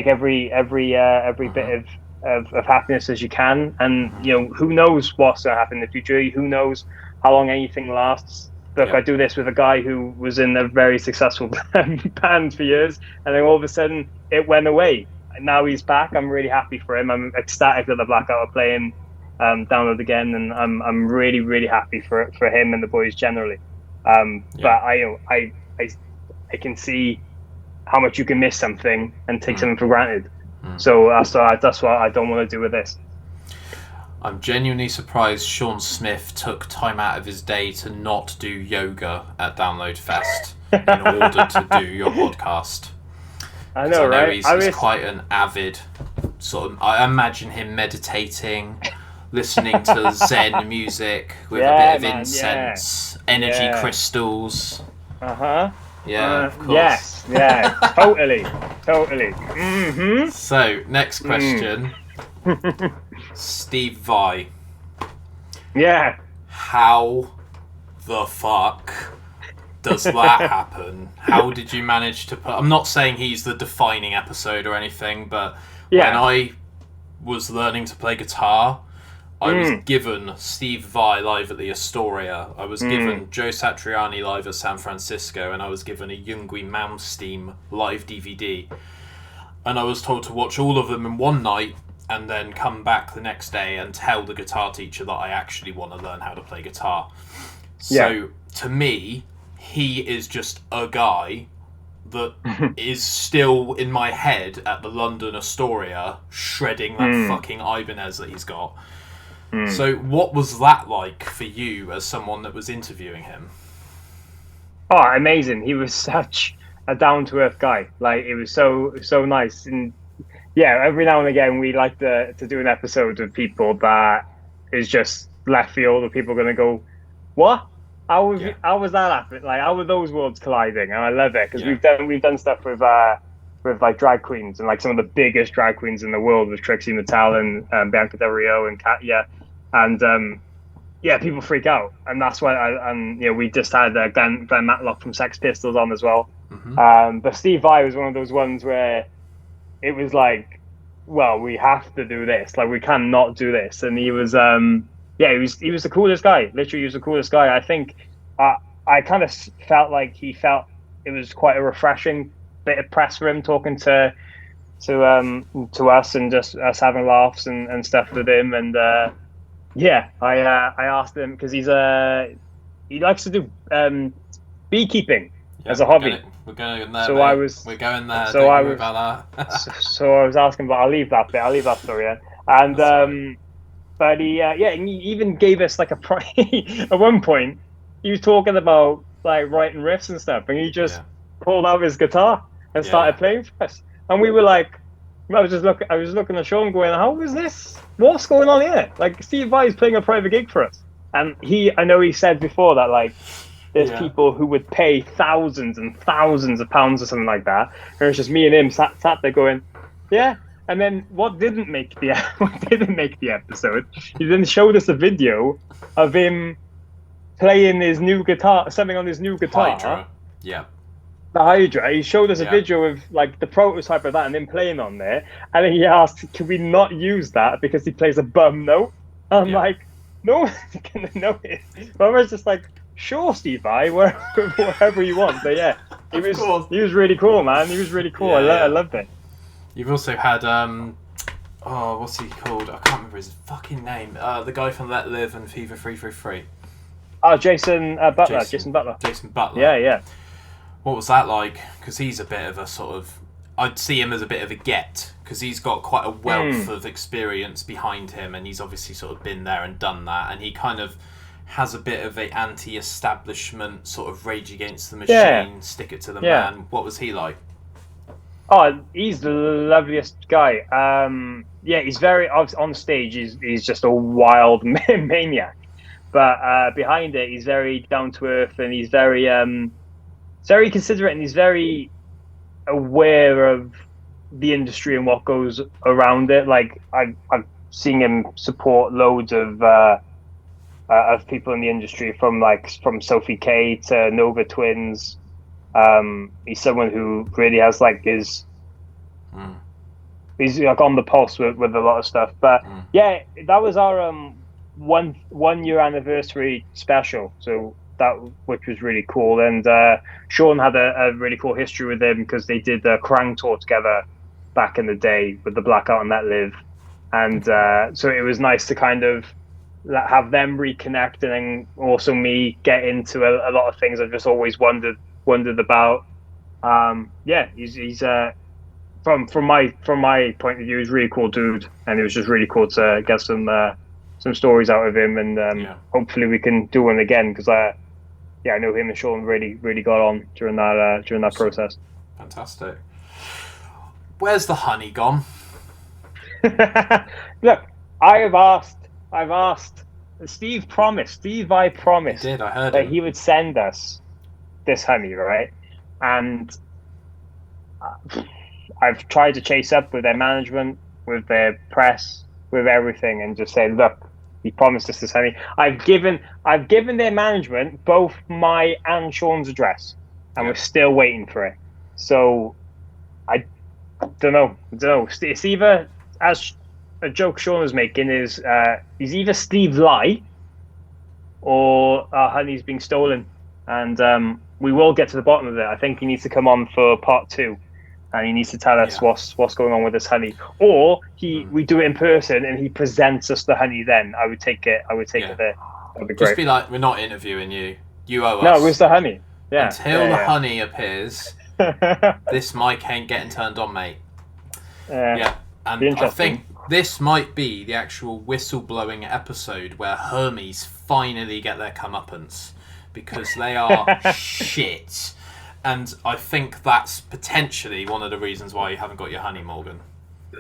every bit of happiness as you can. And who knows what's going to happen in the future? Who knows how long anything lasts? Look, I do this with a guy who was in a very successful band for years, and then all of a sudden it went away. And now he's back. I'm really happy for him. I'm ecstatic that the Blackout are playing Download again, and I'm really, really happy for him and the boys generally. But I can see how much you can miss something and take something for granted. So that's what I don't want to do with this. I'm genuinely surprised Sean Smith took time out of his day to not do yoga at Download Fest in order to do your podcast. I know, right? He's quite an avid sort of. I imagine him meditating, listening to Zen music with a bit of incense, energy crystals. Yeah, of course. Yes, totally. Mm-hmm. So, next question. Steve Vai. Yeah. How the fuck does that happen? How did you manage to put... I'm not saying he's the defining episode or anything, but when I was learning to play guitar, I was given Steve Vai live at the Astoria. I was given Joe Satriani live at San Francisco, and I was given a Yngwie Malmsteen live DVD. And I was told to watch all of them in one night and then come back the next day and tell the guitar teacher that I actually want to learn how to play guitar. So, to me, he is just a guy that is still in my head at the London Astoria shredding that fucking Ibanez that he's got. So what was that like for you as someone that was interviewing him? Oh, amazing! He was such a down to earth guy. Like it was so nice. And yeah, every now and again we like to do an episode with people that is just left field, or people are gonna go, "What? How was that happen? Like how were those worlds colliding?" And I love it because we've done stuff with like drag queens and like some of the biggest drag queens in the world with Trixie Mattel and Bianca Del Rio and Katya, and yeah, people freak out, and that's why. We just had Glenn Matlock from Sex Pistols on as well. Mm-hmm. But Steve Vai was one of those ones where it was like, well, we have to do this. Like, we cannot do this. And he was, he was the coolest guy. Literally, he was the coolest guy. I think I kind of felt like he felt it was quite a refreshing bit of press for him talking to us and just us having laughs and stuff with him. And I asked him because he likes to do beekeeping as a hobby. We're going there. So mate. We're going there. So Don't I worry was about that. so I was asking, but I'll leave that bit. I'll leave that story. Yeah. And That's but he and he even gave us like at one point he was talking about like writing riffs and stuff, and he just pulled out his guitar and started playing for us. And we were like, I was looking at Sean going, how is this? What's going on here? Like Steve Vai is playing a private gig for us, and I know he said before that like there's people who would pay thousands and thousands of pounds or something like that, and it's just me and him sat there going, yeah. And then what didn't make the episode? He then showed us a video of him playing his new guitar, something on his new guitar. Hydra. Yeah. The Hydra. He showed us a video of like the prototype of that and him playing on there. And then he asked, "Can we not use that because he plays a bum note?" I'm like, "No one's gonna know it." But I was just like, "Sure, Steve Vai, whatever you want." But yeah, he was really cool, man. He was really cool. I loved it. You've also had what's he called? I can't remember his fucking name. The guy from Let Live and Fever 333. Oh, Jason Butler. Jason Butler. Jason Butler. Yeah. What was that like? Because he's a bit of a sort of... I'd see him as a bit of a get, because he's got quite a wealth of experience behind him, and he's obviously sort of been there and done that, and he kind of has a bit of a anti-establishment sort of rage against the machine, stick it to the man. What was he like? Oh, he's the loveliest guy. He's very... On stage, he's just a wild maniac. But behind it, he's very down-to-earth, and he's very considerate, and he's very aware of the industry and what goes around it. Like I've seen him support loads of people in the industry, from Sophie K to Nova Twins. He's someone who really has like he's like on the pulse with a lot of stuff. But yeah, that was our 1 year anniversary special. So which was really cool, and Sean had a really cool history with him because they did the Krang tour together back in the day with the Blackout and Let Live, and so it was nice to kind of have them reconnect, and then also me get into a lot of things I've just always wondered about. He's from my point of view, he's a really cool dude, and it was just really cool to get some stories out of him, and hopefully we can do one again, because I know him and Sean really got on during that process. Fantastic. Where's the honey gone? Look, I've asked. Steve Vai promised He did, I heard that him. he would send us this honey, right? And I've tried to chase up with their management, with their press, with everything, and just say, look, he promised us this honey. I've given their management both my and Sean's address, and we're still waiting for it. So I don't know. It's either, as a joke Sean was making, is he's either Steve Lai or our honey's being stolen, and we will get to the bottom of it. I think he needs to come on for part 2. And he needs to tell us what's going on with this honey, or we do it in person and he presents us the honey. Then I would take it. There. That'd be great. Just be like, we're not interviewing you. You owe us. No, it was the honey. Yeah. Until the honey appears, this mic ain't getting turned on, mate. And I think this might be the actual whistleblowing episode where Hermes finally get their comeuppance, because they are shit. And I think that's potentially one of the reasons why you haven't got your honey, Morgan.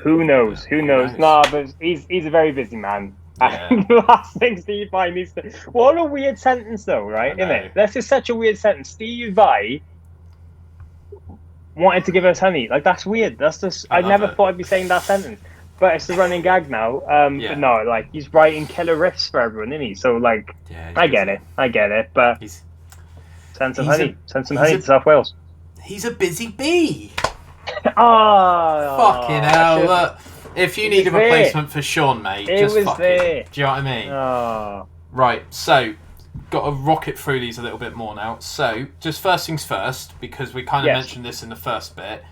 Who knows? Who knows? No, but he's a very busy man. Yeah. And the last thing Steve Vai needs to... What a weird sentence, though, right? Isn't it? That's just such a weird sentence. Steve Vai wanted to give us honey. Like, that's weird. That's just... I never thought I'd be saying that sentence. But it's the running gag now. But no, like, he's writing killer riffs for everyone, isn't he? So, like, I get it. But send some honey. Send some honey to South Wales. He's a busy bee. Oh, fucking hell! Look, if you need a replacement for Sean, mate, just fuck it. Do you know what I mean? Oh. Right. So, got to rocket through these a little bit more now. So, just first things first, because we kind of mentioned this in the first bit.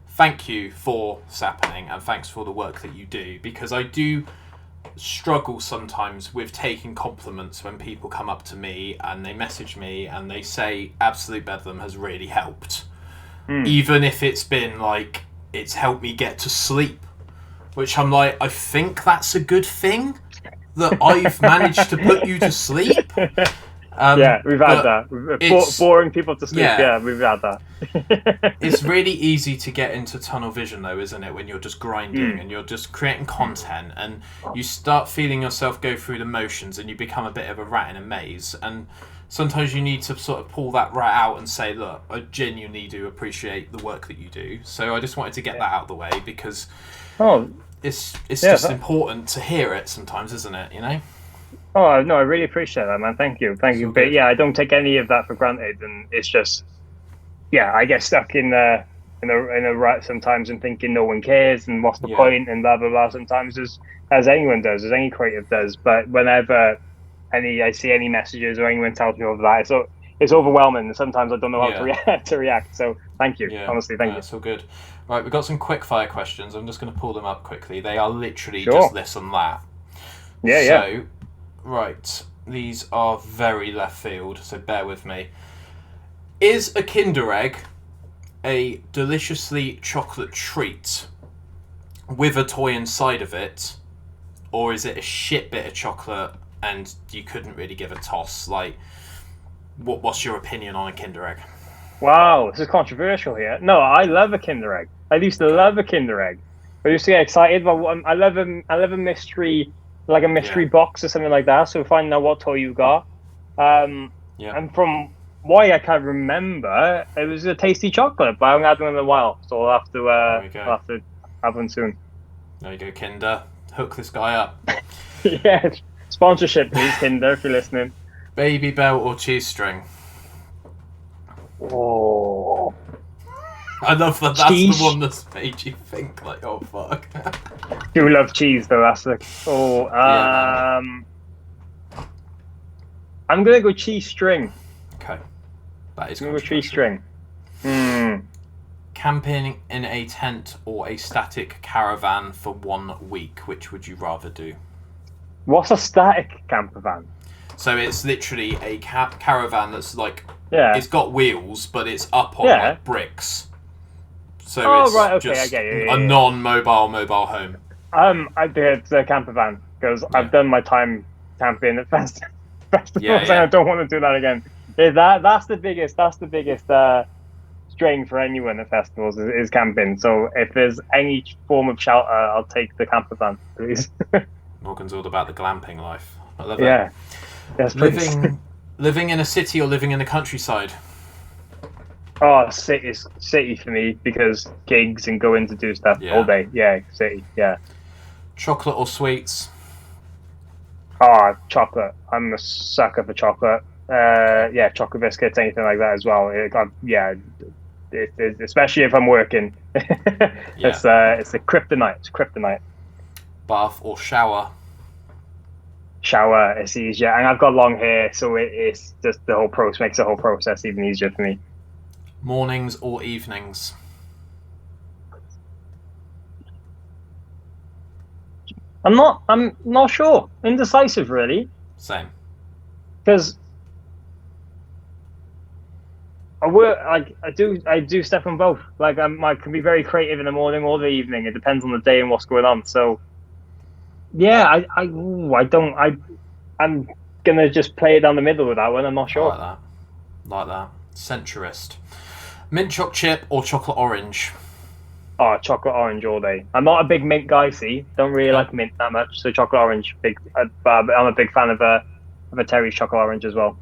Thank you for Sappenin, and thanks for the work that you do, because I do struggle sometimes with taking compliments when people come up to me and they message me and they say Absolute Bedlam has really helped. Even if it's been like, it's helped me get to sleep, which I'm like, I think that's a good thing, that I've managed to put you to sleep. Yeah, we've had that. Boring people to sleep, yeah we've had that. It's really easy to get into tunnel vision, though, isn't it, when you're just grinding and you're just creating content and you start feeling yourself go through the motions and you become a bit of a rat in a maze. And sometimes you need to sort of pull that rat out and say, look, I genuinely do appreciate the work that you do. So I just wanted to get that out of the way, because it's just important to hear it sometimes, isn't it, you know? Oh, no, I really appreciate that, man. Thank you. But yeah, I don't take any of that for granted, and it's just, I get stuck in a rut sometimes and thinking no one cares and what's the point and blah blah blah. Sometimes, as anyone does, as any creative does. But whenever I see any messages or anyone tells me of that, it's overwhelming, and sometimes I don't know how to react. So thank you, honestly, thank you. That's all good. Right, we've got some quick fire questions. I'm just going to pull them up quickly. They are literally just this and that. So, right, these are very left field, so bear with me. Is a Kinder Egg a deliciously chocolate treat with a toy inside of it, or is it a shit bit of chocolate and you couldn't really give a toss? Like, what's your opinion on a Kinder Egg? Wow, this is controversial here. No, I love a Kinder Egg. I used to love a Kinder Egg. I used to get excited, but I love a mystery, like a mystery box or something like that. So finding out what toy you got. And from what I can remember, it was a tasty chocolate, but I haven't had one in a while, so I'll have to have one soon. There you go, Kinder. Hook this guy up. Yeah, sponsorship, please, Kinder, if you're listening. Baby Bell or cheese string? Oh, I love that. That's the one that's made you think like, oh fuck. Do love cheese though. That's the I'm gonna go cheese string. Okay, that is. I'm gonna go cheese string. Camping in a tent or a static caravan for 1 week, which would you rather do? What's a static camper van? So it's literally a caravan that's like, it's got wheels, but it's up on like bricks. So it's just a non-mobile mobile home. I did the camper van because I've done my time camping at festivals, and I don't want to do that again. That's the biggest strain for anyone at festivals is camping. So if there's any form of shelter, I'll take the camper van, please. Morgan's all about the glamping life. I love it. Yes, living in a city or living in the countryside? Oh, city for me, because gigs and going to do stuff all day. Yeah, city. Yeah. Chocolate or sweets? Oh, chocolate. I'm a sucker for chocolate. Chocolate biscuits, anything like that as well. Especially if I'm working. It's a kryptonite. It's kryptonite. Bath or shower? Shower, it's easier, and I've got long hair, so it's just the whole process makes the whole process even easier for me. Mornings or evenings? I'm not sure. Indecisive, really. Same. Because I work, I do stuff on both. Like I can be very creative in the morning or the evening. It depends on the day and what's going on. So I'm gonna just play it down the middle with that one. I'm not sure. I like that. Like that. Centrist. Mint choc chip or chocolate orange? Oh, chocolate orange all day. I'm not a big mint guy, see. Don't really like mint that much, so chocolate orange, big. But I'm a big fan of a Terry's chocolate orange as well.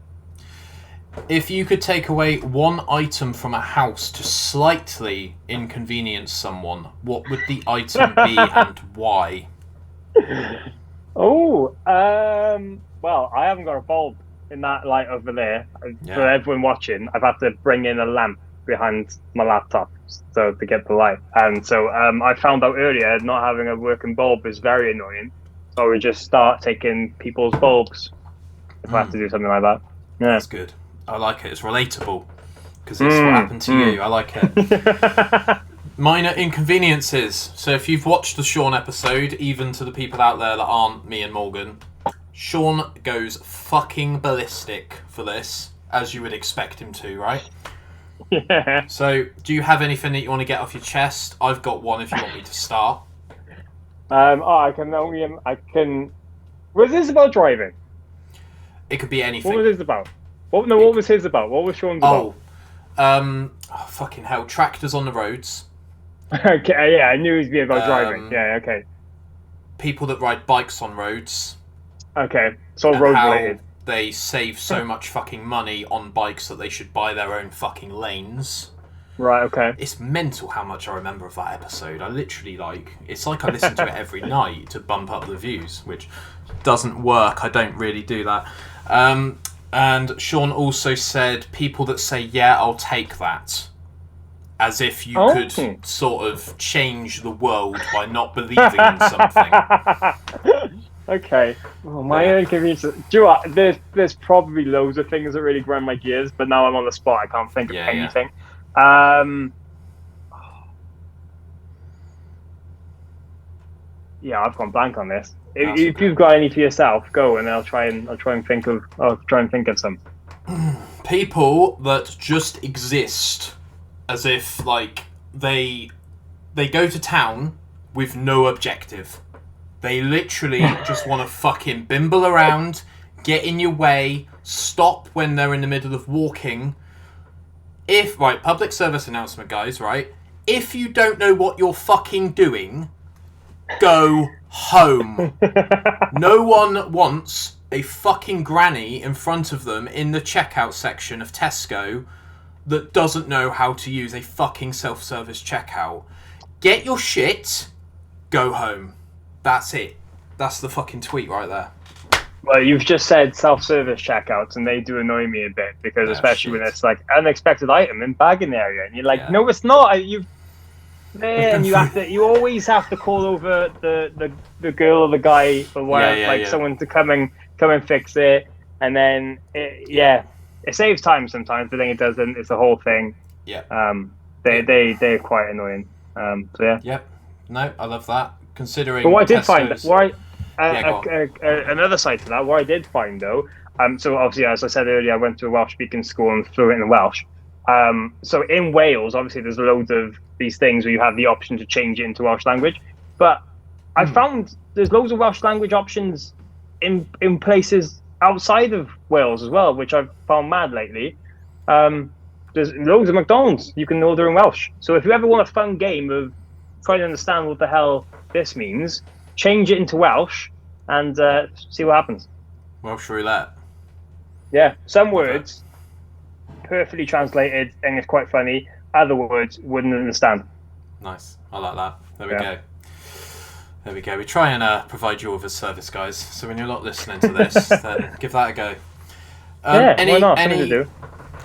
If you could take away one item from a house to slightly inconvenience someone, what would the item be and why? Oh, well, I haven't got a bulb in that light over there. Yeah. For everyone watching, I've had to bring in a lamp behind my laptop so to get the light. And so I found out earlier not having a working bulb is very annoying. So I would just start taking people's bulbs if I have to do something like that. Yeah. That's good. I like it. It's relatable because it's what happened to you. I like it. Minor inconveniences. So if you've watched the Sean episode, even to the people out there that aren't me and Morgan, Sean goes fucking ballistic for this, as you would expect him to, right? Yeah. So, do you have anything that you want to get off your chest? I've got one if you want me to start. I can. Was this about driving? It could be anything. What was this about? What was his about? What was Sean's about? Fucking hell. Tractors on the roads. Okay, yeah, I knew it was be about driving. Yeah, okay. People that ride bikes on roads. Okay, so And road how related. they save so much fucking money on bikes that they should buy their own fucking lanes. Right, okay. It's mental how much I remember of that episode. I literally, it's like I listen to it every night to bump up the views, which doesn't work. I don't really do that. And Sean also said, people that say, yeah, I'll take that. As if you could sort of change the world by not believing in something. Okay. Well, my inconvenience. Do you know what? There's probably loads of things that really grind my gears, but now I'm on the spot. I can't think of anything. Yeah, I've gone blank on this. If you've got any for yourself, go and I'll try and think of some. People that just exist as if they go to town with no objective. They literally just want to fucking bimble around, get in your way, stop when they're in the middle of walking. Public service announcement, guys, right? If you don't know what you're fucking doing, go home. No one wants a fucking granny in front of them in the checkout section of Tesco that doesn't know how to use a fucking self-service checkout. Get your shit, go home. That's it. That's the fucking tweet right there. Well, you've just said self-service checkouts, and they do annoy me a bit because, especially when it's like unexpected item in bagging area, and you're like, no, it's not. And you always have to call over the girl or the guy or whatever, someone to come and fix it, and then it saves time sometimes, but then it doesn't. It's the whole thing. Yeah. They're quite annoying. So yeah. Yep. No, I love that. Considering. But what I did find, Tesco's... another side to that, what I did find though, so obviously as I said earlier, I went to a Welsh speaking school and fluent in Welsh. So in Wales, obviously there's loads of these things where you have the option to change it into Welsh language. But I found there's loads of Welsh language options in places outside of Wales as well, which I've found mad lately. There's loads of McDonald's you can order in Welsh. So if you ever want a fun game of trying to understand what the hell this means, change it into Welsh and see what happens. Welsh roulette. Yeah, some words perfectly translated and it's quite funny. Other words wouldn't understand. Nice, I like that. There we go. We try and provide you with a service, guys. So when you're not listening to this, then give that a go. Why not? Something to do.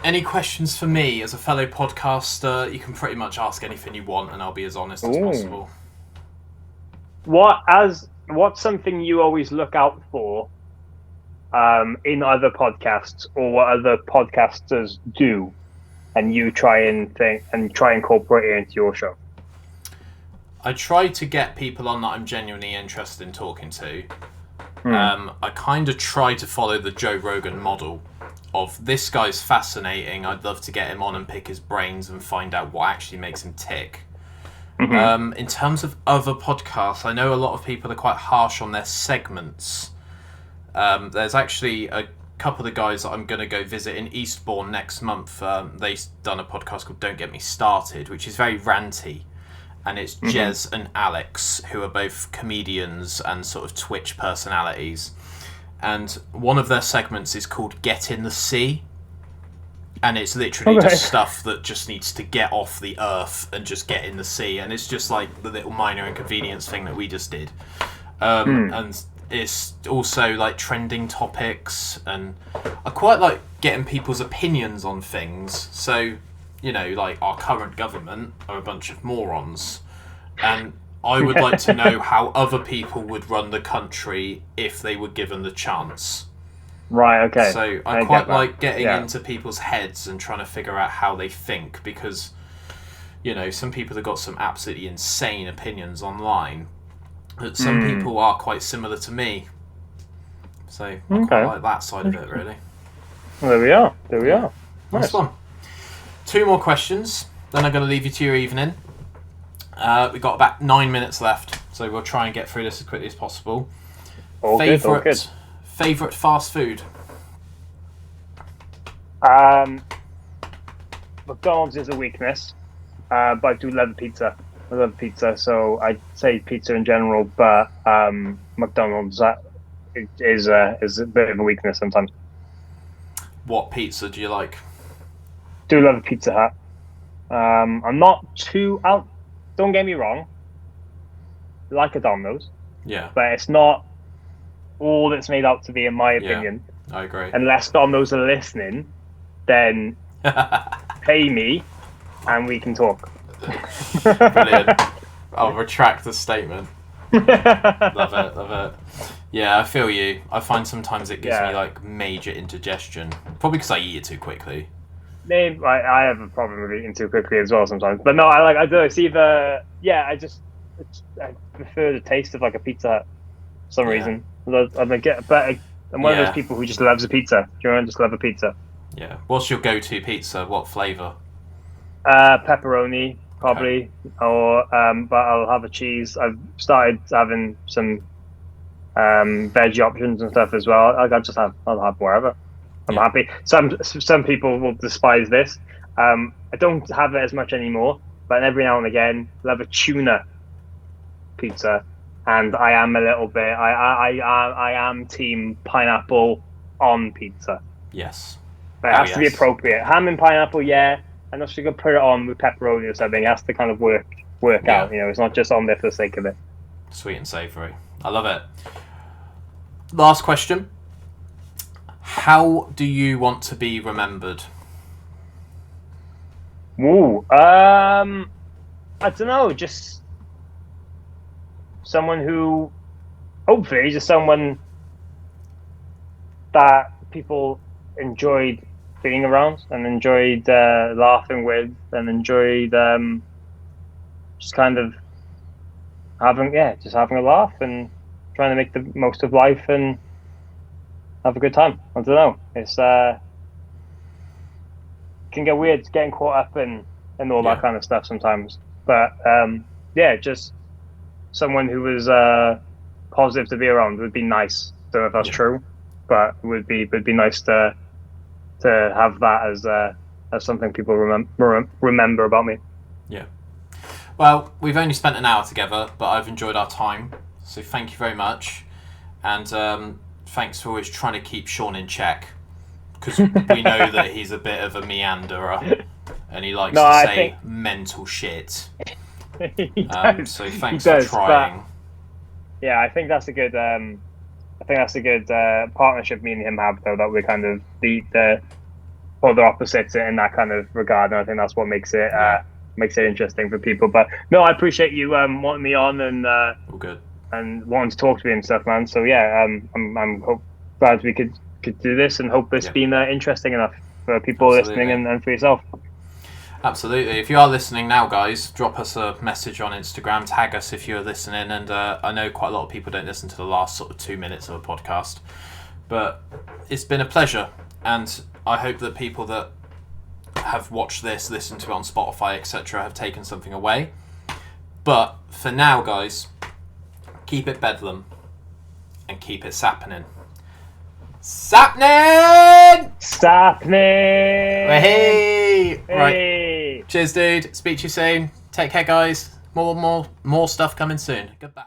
Any questions for me as a fellow podcaster? You can pretty much ask anything you want, and I'll be as honest as possible. What's something you always look out for in other podcasts, or what other podcasters do, and you try and incorporate it into your show? I try to get people on that I'm genuinely interested in talking to. I kind of try to follow the Joe Rogan model of this guy's fascinating. I'd love to get him on and pick his brains and find out what actually makes him tick. In terms of other podcasts, I know a lot of people are quite harsh on their segments. There's actually a couple of the guys that I'm going to go visit in Eastbourne next month, they've done a podcast called Don't Get Me Started, which is very ranty. And it's Jez and Alex, who are both comedians and sort of Twitch personalities. And one of their segments is called Get in the Sea. And it's literally just stuff that just needs to get off the earth and just get in the sea. And it's just like the little minor inconvenience thing that we just did. And it's also like trending topics. And I quite like getting people's opinions on things. So, you know, like our current government are a bunch of morons. And I would like to know how other people would run the country if they were given the chance. Right, okay. So I quite like getting into people's heads and trying to figure out how they think, because, you know, some people have got some absolutely insane opinions online, but some people are quite similar to me. So I quite like that side of it, really. Well, there we are. Nice one. 2 more questions, then I'm going to leave you to your evening. We've got about 9 minutes left, so we'll try and get through this as quickly as possible. All good. Favourite fast food? McDonald's is a weakness, but I do love pizza. I love pizza, so I'd say pizza in general, but McDonald's is a bit of a weakness sometimes. What pizza do you like? Do love a Pizza Hut. I'm not too out. Don't get me wrong. I like a Domino's. Yeah. But it's not all it's made out to be, in my opinion. Yeah, I agree. Unless Domino's are listening, then pay me and we can talk. Brilliant. I'll retract the statement. Love it. Yeah, I feel you. I find sometimes it gives me like major indigestion. Probably because I eat it too quickly. Maybe I have a problem with eating too quickly as well sometimes. But no, I do. It's either I prefer the taste of like a Pizza Hut for some reason. I'm one of those people who just loves a pizza. Do you know? Just love a pizza. Yeah. What's your go-to pizza? What flavour? Pepperoni, probably, or but I'll have a cheese. I've started having some veggie options and stuff as well. I'll have wherever. I'm happy. Some people will despise this. I don't have it as much anymore, but every now and again, I'll have a tuna pizza. And I am a little bit. I am team pineapple on pizza. Yes. But it has to be appropriate. Ham and pineapple, yeah. And if you could put it on with pepperoni or something, it has to kind of work out. You know, it's not just on there for the sake of it. Sweet and savoury. I love it. Last question. How do you want to be remembered? Ooh, I don't know. Just someone who, hopefully, just someone that people enjoyed being around and enjoyed laughing with and enjoyed just kind of having a laugh and trying to make the most of life and have a good time. I don't know. It's can get weird getting caught up in all that kind of stuff sometimes. But just someone who was positive to be around would be nice. Don't know if that's true, but it would be nice to have that as something people remember about me. Yeah. Well, we've only spent an hour together, but I've enjoyed our time. So thank you very much, and thanks for always trying to keep Sean in check, because we know that he's a bit of a meanderer and he likes to say mental shit. So thanks for trying. Yeah, I think that's a good. Partnership me and him have, though, that we're kind of the polar opposites in that kind of regard, and I think that's what makes it interesting for people. But no, I appreciate you wanting me on and all good and wanting to talk to me and stuff, man. So yeah, I'm glad we could do this, and hope it's been interesting enough for people listening and for yourself. Absolutely. If you are listening now, guys, drop us a message on Instagram, tag us if you're listening, and I know quite a lot of people don't listen to the last sort of 2 minutes of a podcast, but it's been a pleasure, and I hope that people that have watched this, listened to it on Spotify, etc., have taken something away. But for now, guys, keep it Bedlam and keep it Sappenin. Sappenin! Sappenin! Hey! Right. Hey! Cheers, dude. Speak to you soon. Take care, guys. More stuff coming soon. Goodbye.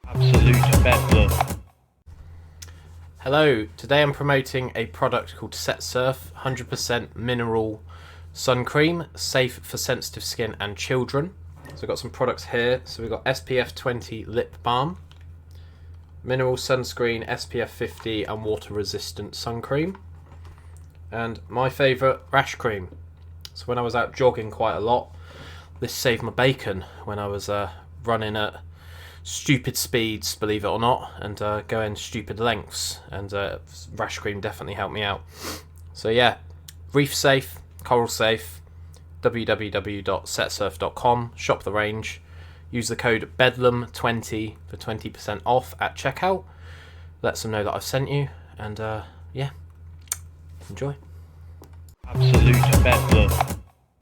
Absolute bedlam. Hello. Today I'm promoting a product called Set Surf 100% mineral sun cream, safe for sensitive skin and children. So we've got some products here. So we've got SPF 20 lip balm, mineral sunscreen, SPF 50 and water resistant sun cream, and my favourite, rash cream. So when I was out jogging quite a lot, this saved my bacon when I was running at stupid speeds, believe it or not, and going stupid lengths, and rash cream definitely helped me out. So yeah, reef safe, coral safe, www.setsurf.com, shop the range, use the code Bedlam20 for 20% off at checkout. Let them know that I've sent you, and yeah, enjoy. Absolute bedlam.